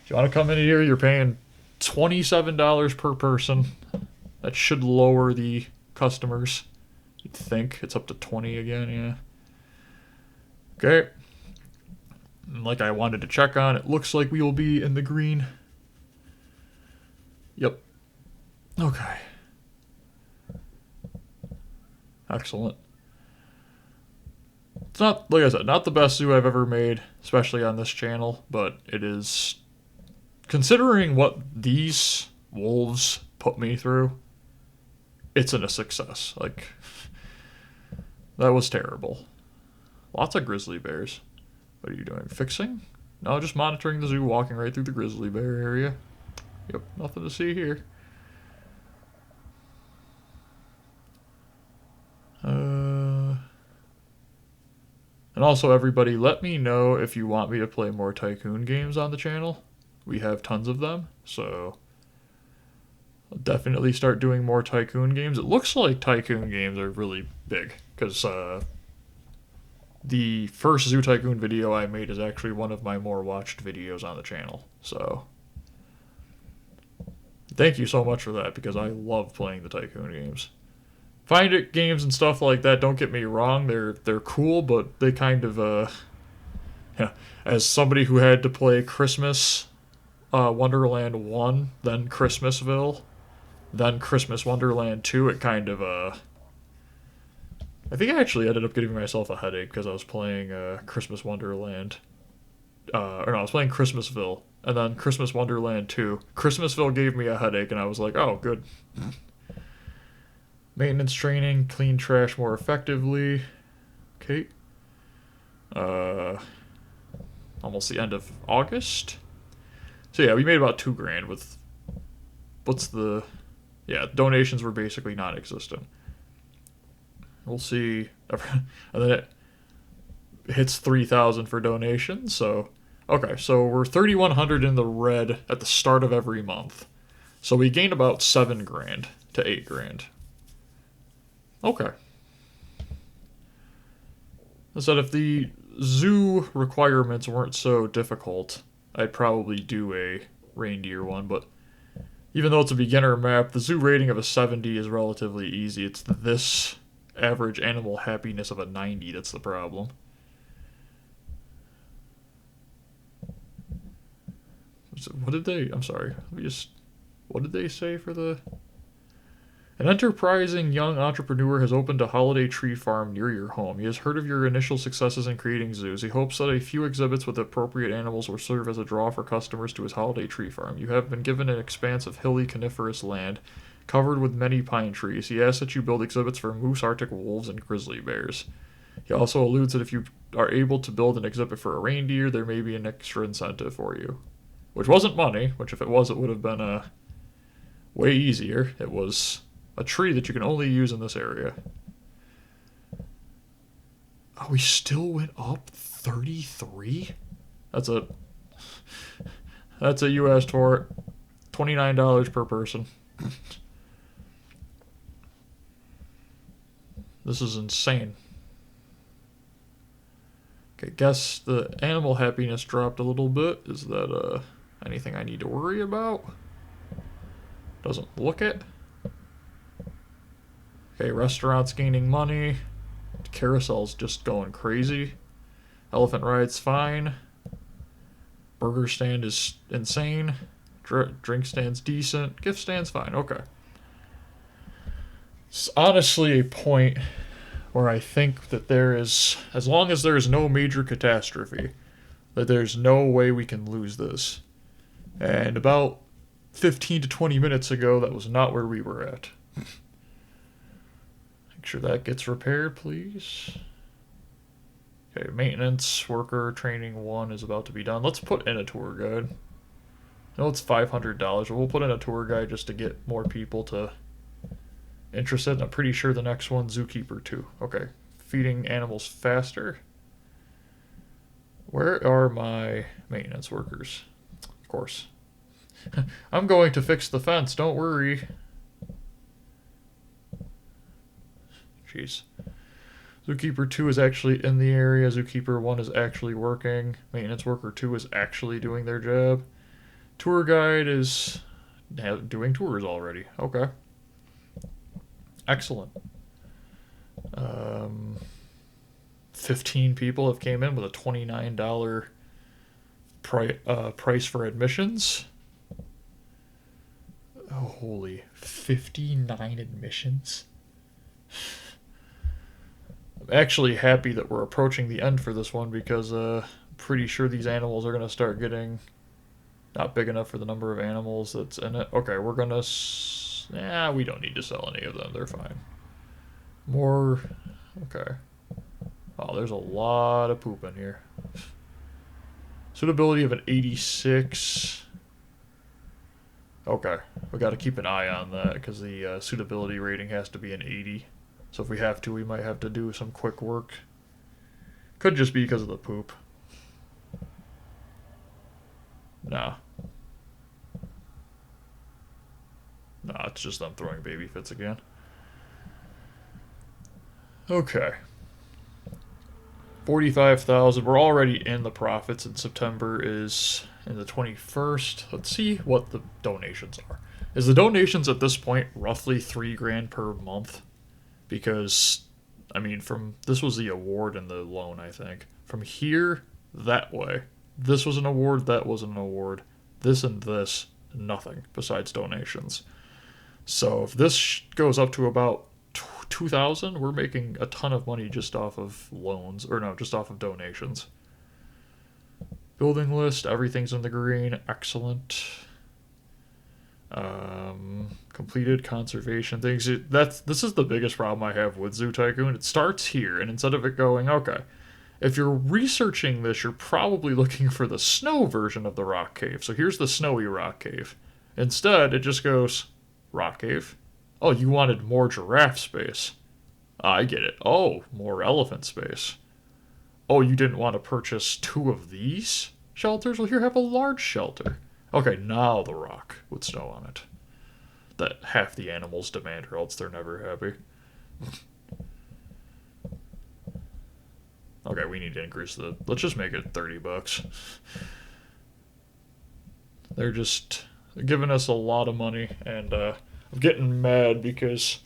you want to come in here, you're paying $27 per person. That should lower the customers. You'd think it's up to 20 again, yeah. Okay. And like I wanted to check on, it looks like we will be in the green. Yep. Okay. Excellent. It's not, like I said, not the best zoo I've ever made, especially on this channel, but it is, considering what these wolves put me through, it's a success. Like, that was terrible. Lots of grizzly bears. What are you doing? Fixing? No, just monitoring the zoo, walking right through the grizzly bear area. Yep, nothing to see here. And also, everybody, let me know if you want me to play more Tycoon games on the channel. We have tons of them, so I'll definitely start doing more Tycoon games. It looks like Tycoon games are really big, because the first Zoo Tycoon video I made is actually one of my more watched videos on the channel. So thank you so much for that, because I love playing the Tycoon games. Find It games and stuff like that, don't get me wrong, they're cool, but they kind of, yeah, as somebody who had to play Christmas Wonderland 1, then Christmasville, then Christmas Wonderland 2, it kind of, I think I actually ended up giving myself a headache because I was playing Christmas Wonderland, or no, I was playing Christmasville, and then Christmas Wonderland 2. Christmasville gave me a headache, and I was like, oh, good. Maintenance training, clean trash more effectively. Okay. Almost the end of August. So yeah, we made about $2,000 with, what's the, yeah, donations were basically non-existent. We'll see, and then it hits 3,000 for donations. So okay, so we're 3,100 in the red at the start of every month. So we gained about $7,000 to $8,000. Okay. I said if the zoo requirements weren't so difficult, I'd probably do a reindeer one, but even though it's a beginner map, the zoo rating of a 70 is relatively easy. It's this average animal happiness of a 90 that's the problem. What did they, I'm sorry, what did they say for the... An enterprising young entrepreneur has opened a holiday tree farm near your home. He has heard of your initial successes in creating zoos. He hopes that a few exhibits with appropriate animals will serve as a draw for customers to his holiday tree farm. You have been given an expanse of hilly coniferous land covered with many pine trees. He asks that you build exhibits for moose, arctic wolves, and grizzly bears. He also alludes that if you are able to build an exhibit for a reindeer, there may be an extra incentive for you. Which wasn't money, which if it was, it would have been way easier. It was a tree that you can only use in this area. Oh, we still went up 33? That's you asked for it. $29 per person. This is insane. Okay, guess the animal happiness dropped a little bit. Is that anything I need to worry about? Doesn't look it. Okay, restaurants gaining money. Carousel's just going crazy. Elephant ride's fine. Burger stand is insane. Drink stand's decent. Gift stand's fine. Okay. It's honestly a point where I think that there is, as long as there is no major catastrophe, that there's no way we can lose this. And about 15 to 20 minutes ago, that was not where we were at. Make sure that gets repaired, please. Okay, maintenance worker training 1 is about to be done. Let's put in a tour guide. I know it's $500, but we'll put in a tour guide just to get more people to interested. And I'm pretty sure the next one's zookeeper 2. Okay, feeding animals faster. Where are my maintenance workers? course. I'm going to fix the fence, don't worry. Jeez. Zookeeper 2 is actually in the area. Zookeeper 1 is actually working. Maintenance worker 2 is actually doing their job. Tour guide is doing tours already. Okay. Excellent. 15 people have came in with a $29 price for admissions. Oh, holy. 59 admissions? I'm actually happy that we're approaching the end for this one because I'm pretty sure these animals are going to start getting not big enough for the number of animals that's in it. Okay, we're going to... we don't need to sell any of them. They're fine. More... Okay. Oh, there's a lot of poop in here. Suitability of an 86. Okay, we got to keep an eye on that because the suitability rating has to be an 80. So if we have to, we might have to do some quick work. Could just be because of the poop. Nah. Nah, it's just them throwing baby fits again. Okay. 45,000. We're already in the profits, and September is in the 21st. Let's see what the donations are. Is the donations at this point roughly $3,000 per month? Because, I mean, this was the award and the loan, I think. From here, that way. This was an award, that was an award. This and this, nothing besides donations. So if this goes up to about 2,000, we're making a ton of money just off of loans, or no, just off of donations. Building list, everything's in the green, excellent. Completed conservation things. This is the biggest problem I have with Zoo Tycoon. It starts here, and instead of it going, okay, if you're researching this, you're probably looking for the snow version of the rock cave. So here's the snowy rock cave. Instead, it just goes, rock cave. Oh, you wanted more giraffe space. I get it. Oh, more elephant space. Oh, you didn't want to purchase 2 of these shelters? Well, here, have a large shelter. Okay, now the rock with snow on it. That half the animals demand, or else they're never happy. Okay, we need to increase let's just make it $30. They're just giving us a lot of money, and I'm getting mad because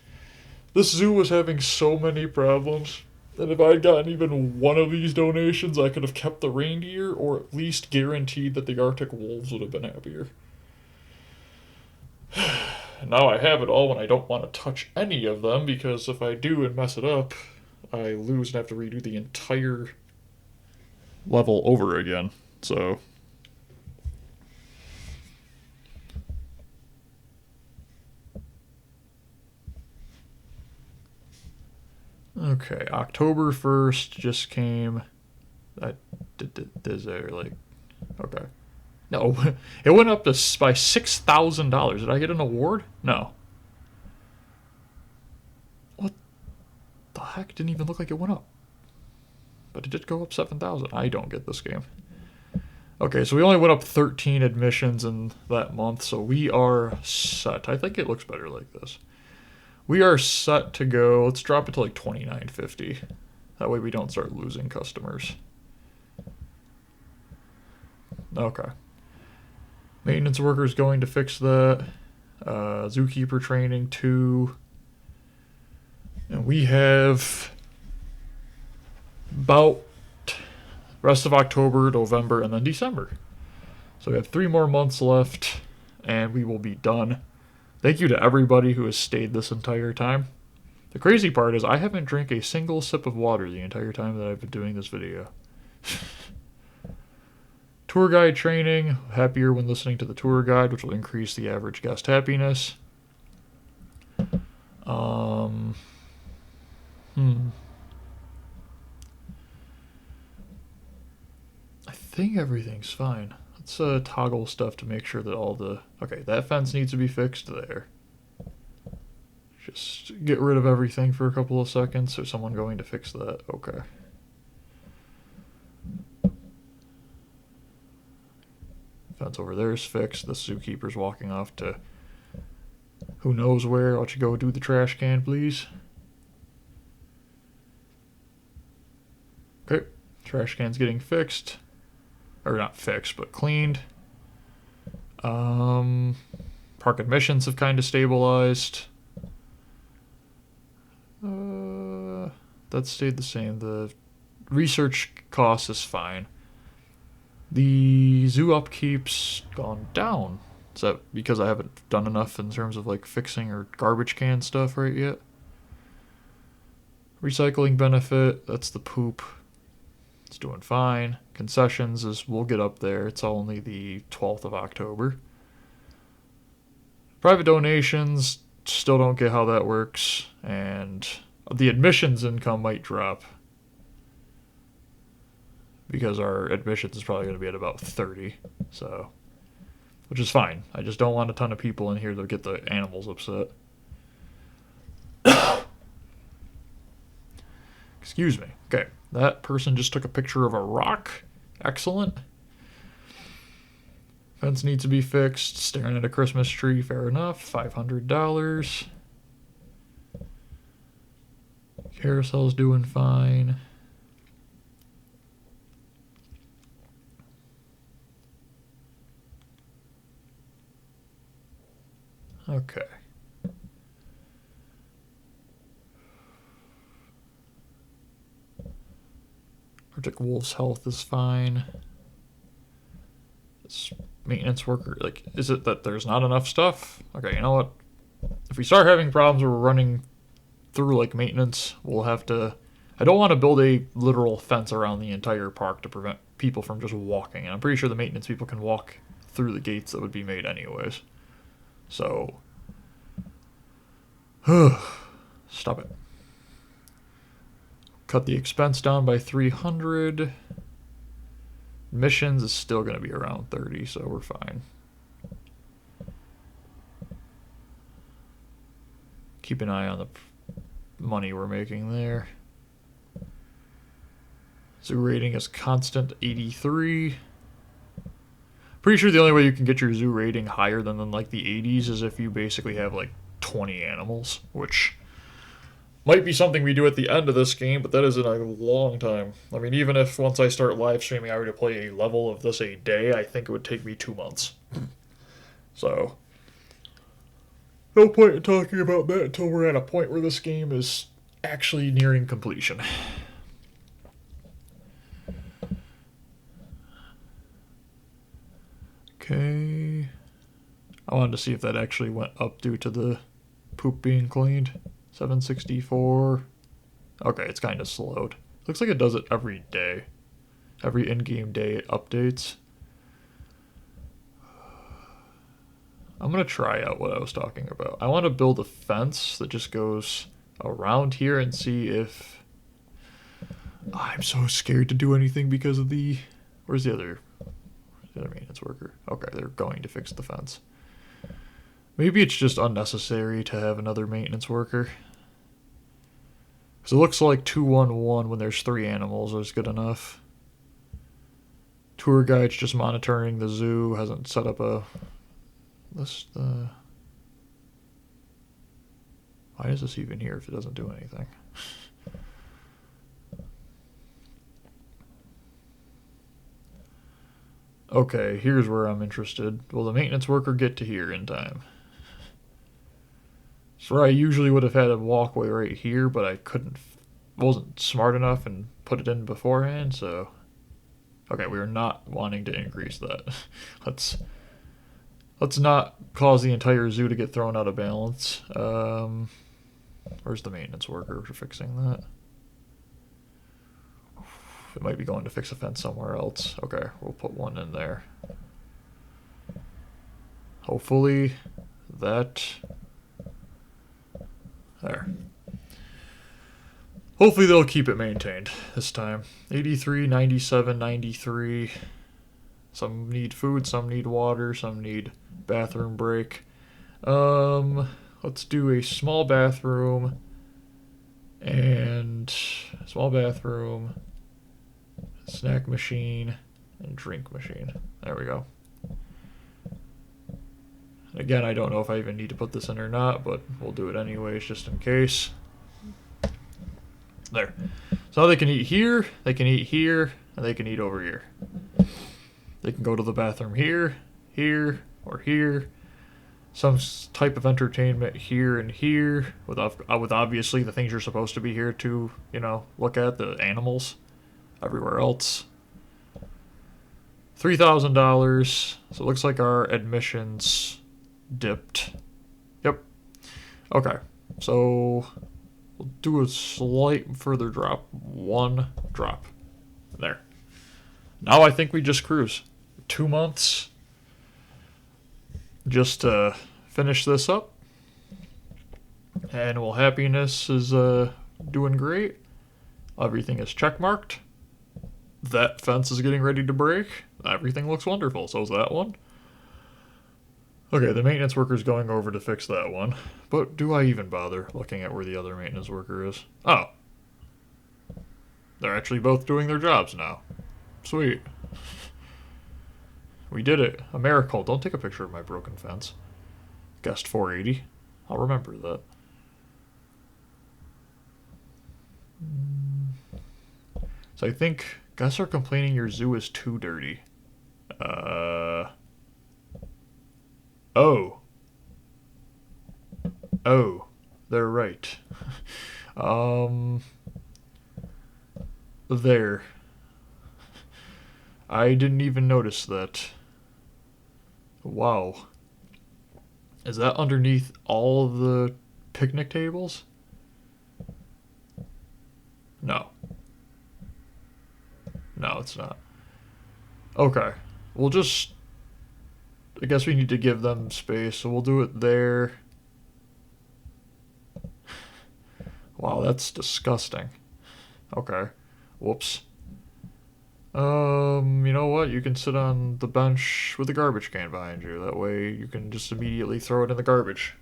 this zoo was having so many problems. And if I'd gotten even one of these donations, I could have kept the reindeer, or at least guaranteed that the Arctic wolves would have been happier. And now I have it all when I don't want to touch any of them, because if I do and mess it up, I lose and have to redo the entire level over again. So... Okay, October 1st just came. Is there like... Okay. No, it went up by $6,000. Did I get an award? No. What the heck? Didn't even look like it went up. But it did go up 7,000. I don't get this game. Okay, so we only went up 13 admissions in that month, so we are set. I think it looks better like this. We are set to go. Let's drop it to like $29.50. That way we don't start losing customers. Okay. Maintenance worker is going to fix that. Zookeeper training 2. And we have about rest of October, November, and then December. So we have 3 more months left, and we will be done. Thank you to everybody who has stayed this entire time. The crazy part is I haven't drank a single sip of water the entire time that I've been doing this video. Tour guide training. Happier when listening to the tour guide, which will increase the average guest happiness. I think everything's fine. Let's toggle stuff to make sure that all the... Okay, that fence needs to be fixed there. Just get rid of everything for a couple of seconds. There's someone going to fix that. Okay. Fence over there is fixed. The zookeeper's walking off to who knows where. I'll let you go do the trash can, please. Okay, trash can's getting fixed. Or not fixed, but cleaned. Park admissions have kind of stabilized. That stayed the same. The research cost is fine. The zoo upkeep's gone down. Is that because I haven't done enough in terms of like fixing or garbage can stuff right yet? Recycling benefit, that's the poop. It's doing fine. Concessions is, we'll get up there. It's only the 12th of October. Private donations, still don't get how that works. And the admissions income might drop, because our admissions is probably going to be at about 30. So, which is fine. I just don't want a ton of people in here to get the animals upset. Excuse me. Okay, that person just took a picture of a rock. Excellent. Fence needs to be fixed. Staring at a Christmas tree. Fair enough. $500. Carousel's doing fine. Okay. Arctic Wolf's health is fine. This maintenance worker, like, is it that there's not enough stuff? Okay, you know what? If we start having problems where we're running through, like, maintenance, we'll have to... I don't want to build a literal fence around the entire park to prevent people from just walking. And I'm pretty sure the maintenance people can walk through the gates that would be made anyways. So... Stop it. Cut the expense down by 300. Missions is still going to be around 30, so we're fine. Keep an eye on the money we're making there. Zoo rating is constant 83. Pretty sure the only way you can get your zoo rating higher than like the 80s is if you basically have like 20 animals, which might be something we do at the end of this game, but that is in a long time. I mean, even if once I start live streaming I were to play a level of this a day, I think it would take me 2 months. So, no point in talking about that until we're at a point where this game is actually nearing completion. Okay. I wanted to see if that actually went up due to the poop being cleaned. 764. Okay, it's kind of slowed. Looks like it does it every day. Every in-game day it updates. I'm going to try out what I was talking about. I want to build a fence that just goes around here and see if... I'm so scared to do anything because of the... Where's the other maintenance worker? Okay, they're going to fix the fence. Maybe it's just unnecessary to have another maintenance worker. Because it looks like 211 when there's 3 animals is good enough. Tour guide's just monitoring the zoo, hasn't set up a list. Why is this even here if it doesn't do anything? Okay, here's where I'm interested. Will the maintenance worker get to here in time? So I usually would have had a walkway right here, but I wasn't smart enough and put it in beforehand, so... Okay, we are not wanting to increase that. Let's not cause the entire zoo to get thrown out of balance. Where's the maintenance worker for fixing that? It might be going to fix a fence somewhere else. Okay, we'll put one in there. Hopefully that... There. Hopefully they'll keep it maintained this time. 83, 97, 93. Some need food, some need water, some need bathroom break. Let's do a small bathroom and snack machine and drink machine. There we go. Again, I don't know if I even need to put this in or not, but we'll do it anyways just in case. There. So now they can eat here, they can eat here, and they can eat over here. They can go to the bathroom here, here, or here. Some type of entertainment here and here, with obviously the things you're supposed to be here to, you know, look at, the animals. Everywhere else. $3,000. So it looks like our admissions dipped. Yep. Okay. So we'll do a slight further drop. One drop. There. Now I think we just cruise. 2 months. Just to finish this up. Animal happiness is doing great. Everything is checkmarked. That fence is getting ready to break. Everything looks wonderful. So is that one. Okay, the maintenance worker's going over to fix that one. But do I even bother looking at where the other maintenance worker is? Oh. They're actually both doing their jobs now. Sweet. We did it. A miracle. Don't take a picture of my broken fence. Guest 480. I'll remember that. So I think guests are complaining your zoo is too dirty. Oh. Oh. They're right. There. I didn't even notice that. Wow. Is that underneath all of the picnic tables? No. No, it's not. Okay. We'll just... I guess we need to give them space, so we'll do it there. Wow, that's disgusting. Okay. Whoops. You know what? You can sit on the bench with the garbage can behind you. That way you can just immediately throw it in the garbage.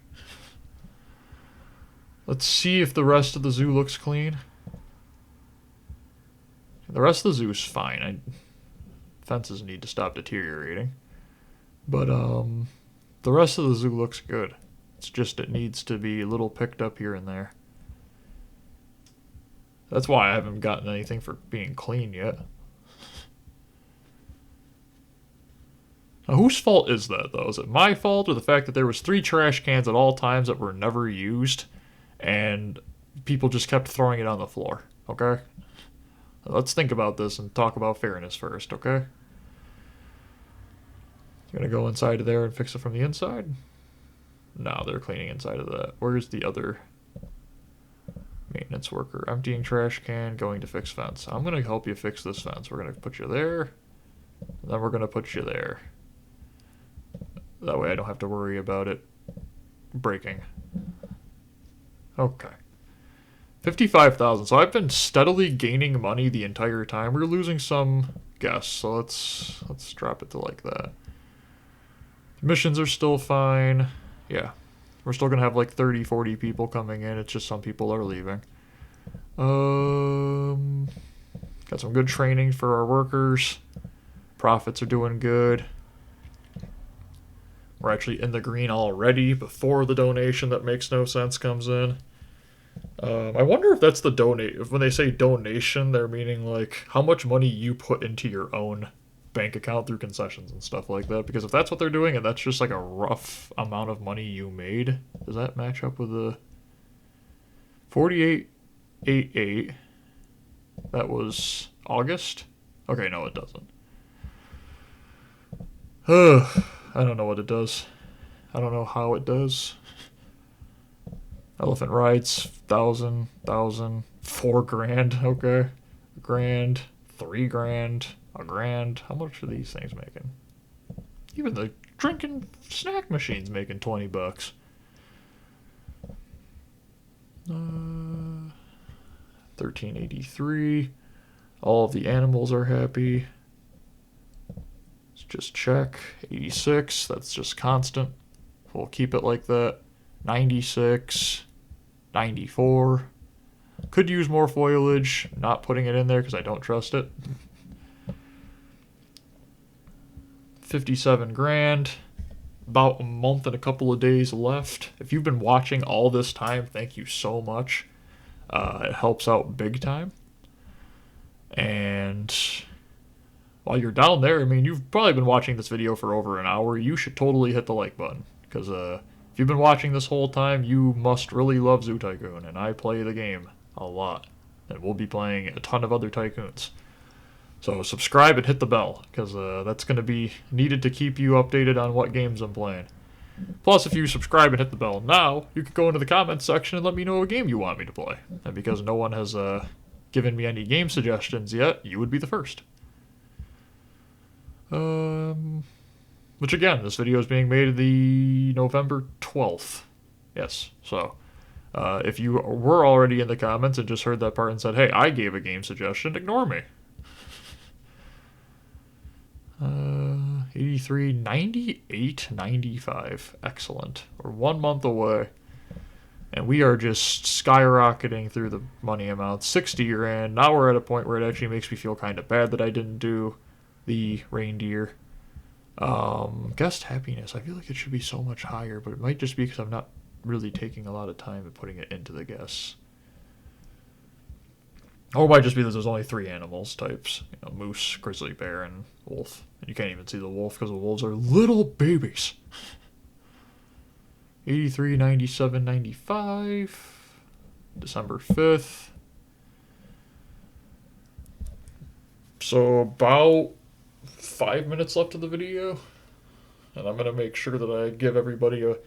Let's see if the rest of the zoo looks clean. The rest of the zoo is fine. Fences need to stop deteriorating. But, the rest of the zoo looks good. It's just it needs to be a little picked up here and there. That's why I haven't gotten anything for being clean yet. Now, whose fault is that, though? Is it my fault, or the fact that there was 3 trash cans at all times that were never used, and people just kept throwing it on the floor, okay? Let's think about this and talk about fairness first, okay? You gonna go inside of there and fix it from the inside? No, they're cleaning inside of that. Where's the other maintenance worker? Emptying trash can, going to fix fence. I'm gonna help you fix this fence. We're gonna put you there, and then we're gonna put you there. That way I don't have to worry about it breaking. Okay. 55,000. So I've been steadily gaining money the entire time. We're losing some guests, so let's drop it to like that. Missions are still fine. Yeah. We're still gonna have like 30, 40 people coming in. It's just some people are leaving. Got some good training for our workers. Profits are doing good. We're actually in the green already before the donation that makes no sense comes in. I wonder if that's the donate. When they say donation, they're meaning like how much money you put into your own bank account through concessions and stuff like that. Because if that's what they're doing and that's just like a rough amount of money you made, does that match up with the 4888? That was August? Okay, no, it doesn't. I don't know what it does. I don't know how it does. Elephant rides, 1,000, 4 grand, okay. Grand, 3 grand, a grand. How much are these things making? Even the drinking snack machine's making 20 bucks. 1383. All of the animals are happy. Let's just check. 86, that's just constant. We'll keep it like that. 96. 94. Could use more foliage. Not putting it in there because I don't trust it. 57 grand. about a month and a couple of days left. If you've been watching all this time, thank you so much. It helps out big time. And while you're down there, I mean, you've probably been watching this video for over an hour. You should totally hit the like button. Because if you've been watching this whole time, you must really love Zoo Tycoon. And I play the game a lot. And we'll be playing a ton of other Tycoons. So subscribe and hit the bell, because that's going to be needed to keep you updated on what games I'm playing. Plus, if you subscribe and hit the bell now, you can go into the comments section and let me know what game you want me to play. And because no one has given me any game suggestions yet, you would be the first. Which again, this video is being made the November 12th. Yes, so if you were already in the comments and just heard that part and said, hey, I gave a game suggestion, ignore me. 83, 98, 95. Excellent. We're 1 month away. And we are just skyrocketing through the money amount. 60 grand. Now we're at a point where it actually makes me feel kind of bad that I didn't do the reindeer. Guest happiness. I feel like it should be so much higher, but it might just be because I'm not really taking a lot of time and putting it into the guess. Or it might just be that there's only 3 animals types. You know, moose, grizzly bear, and wolf. And you can't even see the wolf because the wolves are little babies. 83, 97, 95. December 5th. So about 5 minutes left of the video. And I'm going to make sure that I give everybody a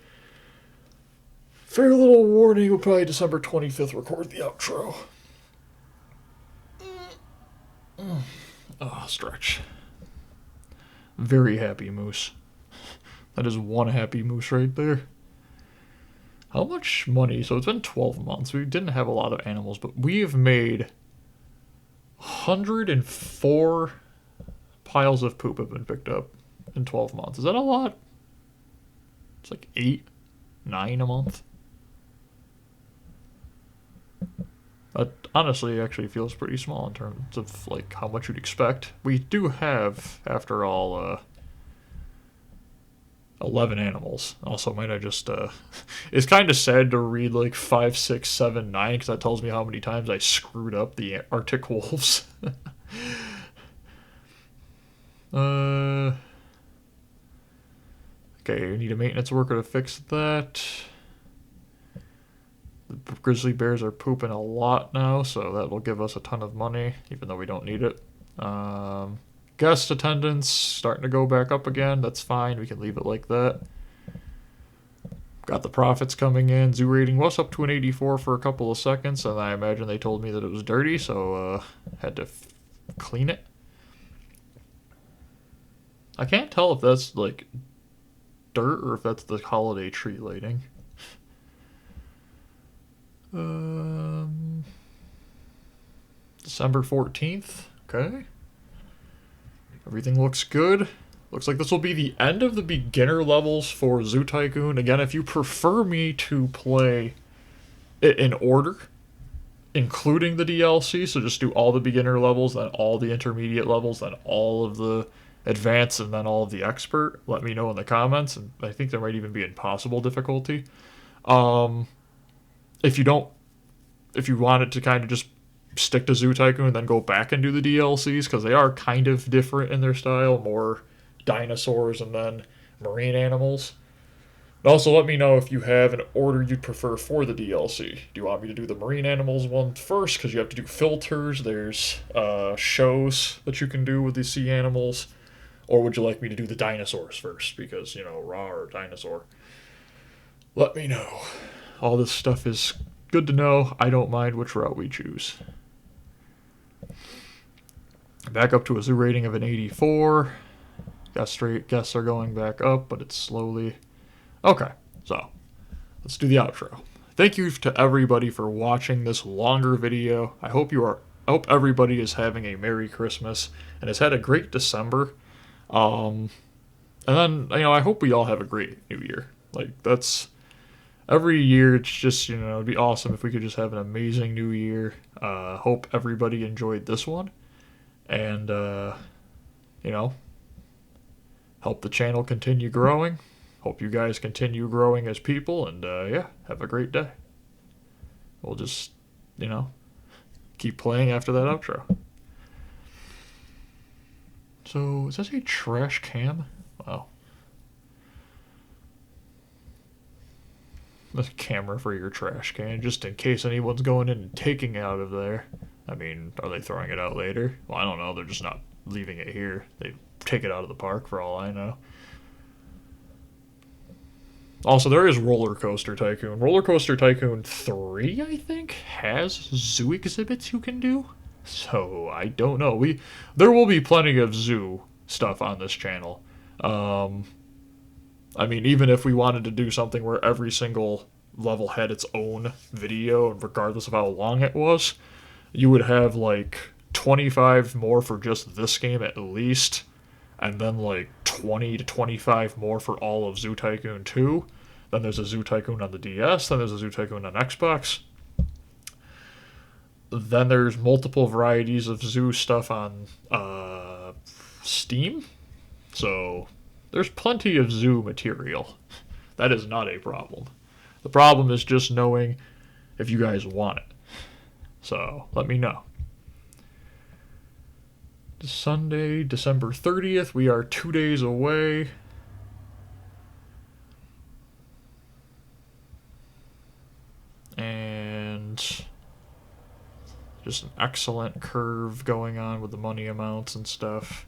fair little warning. We'll probably December 25th record the outro. Oh, stretch. Very happy moose. That is one happy moose right there. How much money? So it's been 12 months. We didn't have a lot of animals, but we have made 104 piles of poop have been picked up in 12 months. Is that a lot? It's like 8, 9 a month. That honestly actually feels pretty small in terms of like how much you'd expect. We do have, after all, 11 animals. Also, might I just it's kind of sad to read like 5, 6, 7, 9 because that tells me how many times I screwed up the Arctic wolves. Okay, we need a maintenance worker to fix that. The grizzly bears are pooping a lot now, so that will give us a ton of money, even though we don't need it. Guest attendance starting to go back up again. That's fine. We can leave it like that. Got the profits coming in. Zoo rating was up to an 84 for a couple of seconds, and I imagine they told me that it was dirty, so had to clean it. I can't tell if that's like dirt or if that's the holiday tree lighting. December 14th. Okay. Everything looks good. Looks like this will be the end of the beginner levels for Zoo Tycoon. Again, if you prefer me to play it in order, including the DLC, so just do all the beginner levels, then all the intermediate levels, then all of the advanced, and then all of the expert, let me know in the comments. And I think there might even be impossible difficulty. If you wanted to kind of just stick to Zoo Tycoon and then go back and do the DLCs, because they are kind of different in their style, more dinosaurs and then marine animals. And also let me know if you have an order you'd prefer for the DLC. Do you want me to do the marine animals one first, because you have to do filters, there's shows that you can do with the sea animals, or would you like me to do the dinosaurs first, because, you know, raw or dinosaur? Let me know. All this stuff is good to know. I don't mind which route we choose. Back up to a zoo rating of an 84. Guests are going back up, but it's slowly. Okay, so let's do the outro. Thank you to everybody for watching this longer video. I hope everybody is having a Merry Christmas and has had a great December. And then, you know, I hope we all have a great New Year. Like, that's every year. It's just, you know, it'd be awesome if we could just have an amazing New Year. Hope everybody enjoyed this one, and you know, help the channel continue growing. hope you guys continue growing as people, and yeah, have a great day. We'll just, keep playing after that outro. So, is that a trash cam? Wow. The camera for your trash can, just in case anyone's going in and taking it out of there. I mean, are they throwing it out later? Well, I don't know. They're just not leaving it here. They take it out of the park for all I know. Also, there is Roller Coaster Tycoon. Roller Coaster Tycoon 3, I think, has zoo exhibits you can do. So, I don't know. There will be plenty of zoo stuff on this channel. I mean, even if we wanted to do something where every single level had its own video, regardless of how long it was, you would have like 25 more for just this game at least, and then like 20 to 25 more for all of Zoo Tycoon 2. Then there's a Zoo Tycoon on the DS, then there's a Zoo Tycoon on Xbox. Then there's multiple varieties of zoo stuff on Steam. So there's plenty of zoo material. That is not a problem. The problem is just knowing if you guys want it. So let me know. Sunday, December 30th. We are 2 days away. And just an excellent curve going on with the money amounts and stuff.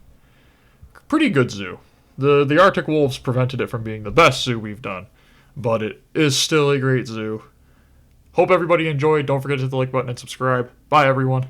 Pretty good zoo. The Arctic Wolves prevented it from being the best zoo we've done, but it is still a great zoo. Hope everybody enjoyed. Don't forget to hit the like button and subscribe. Bye, everyone.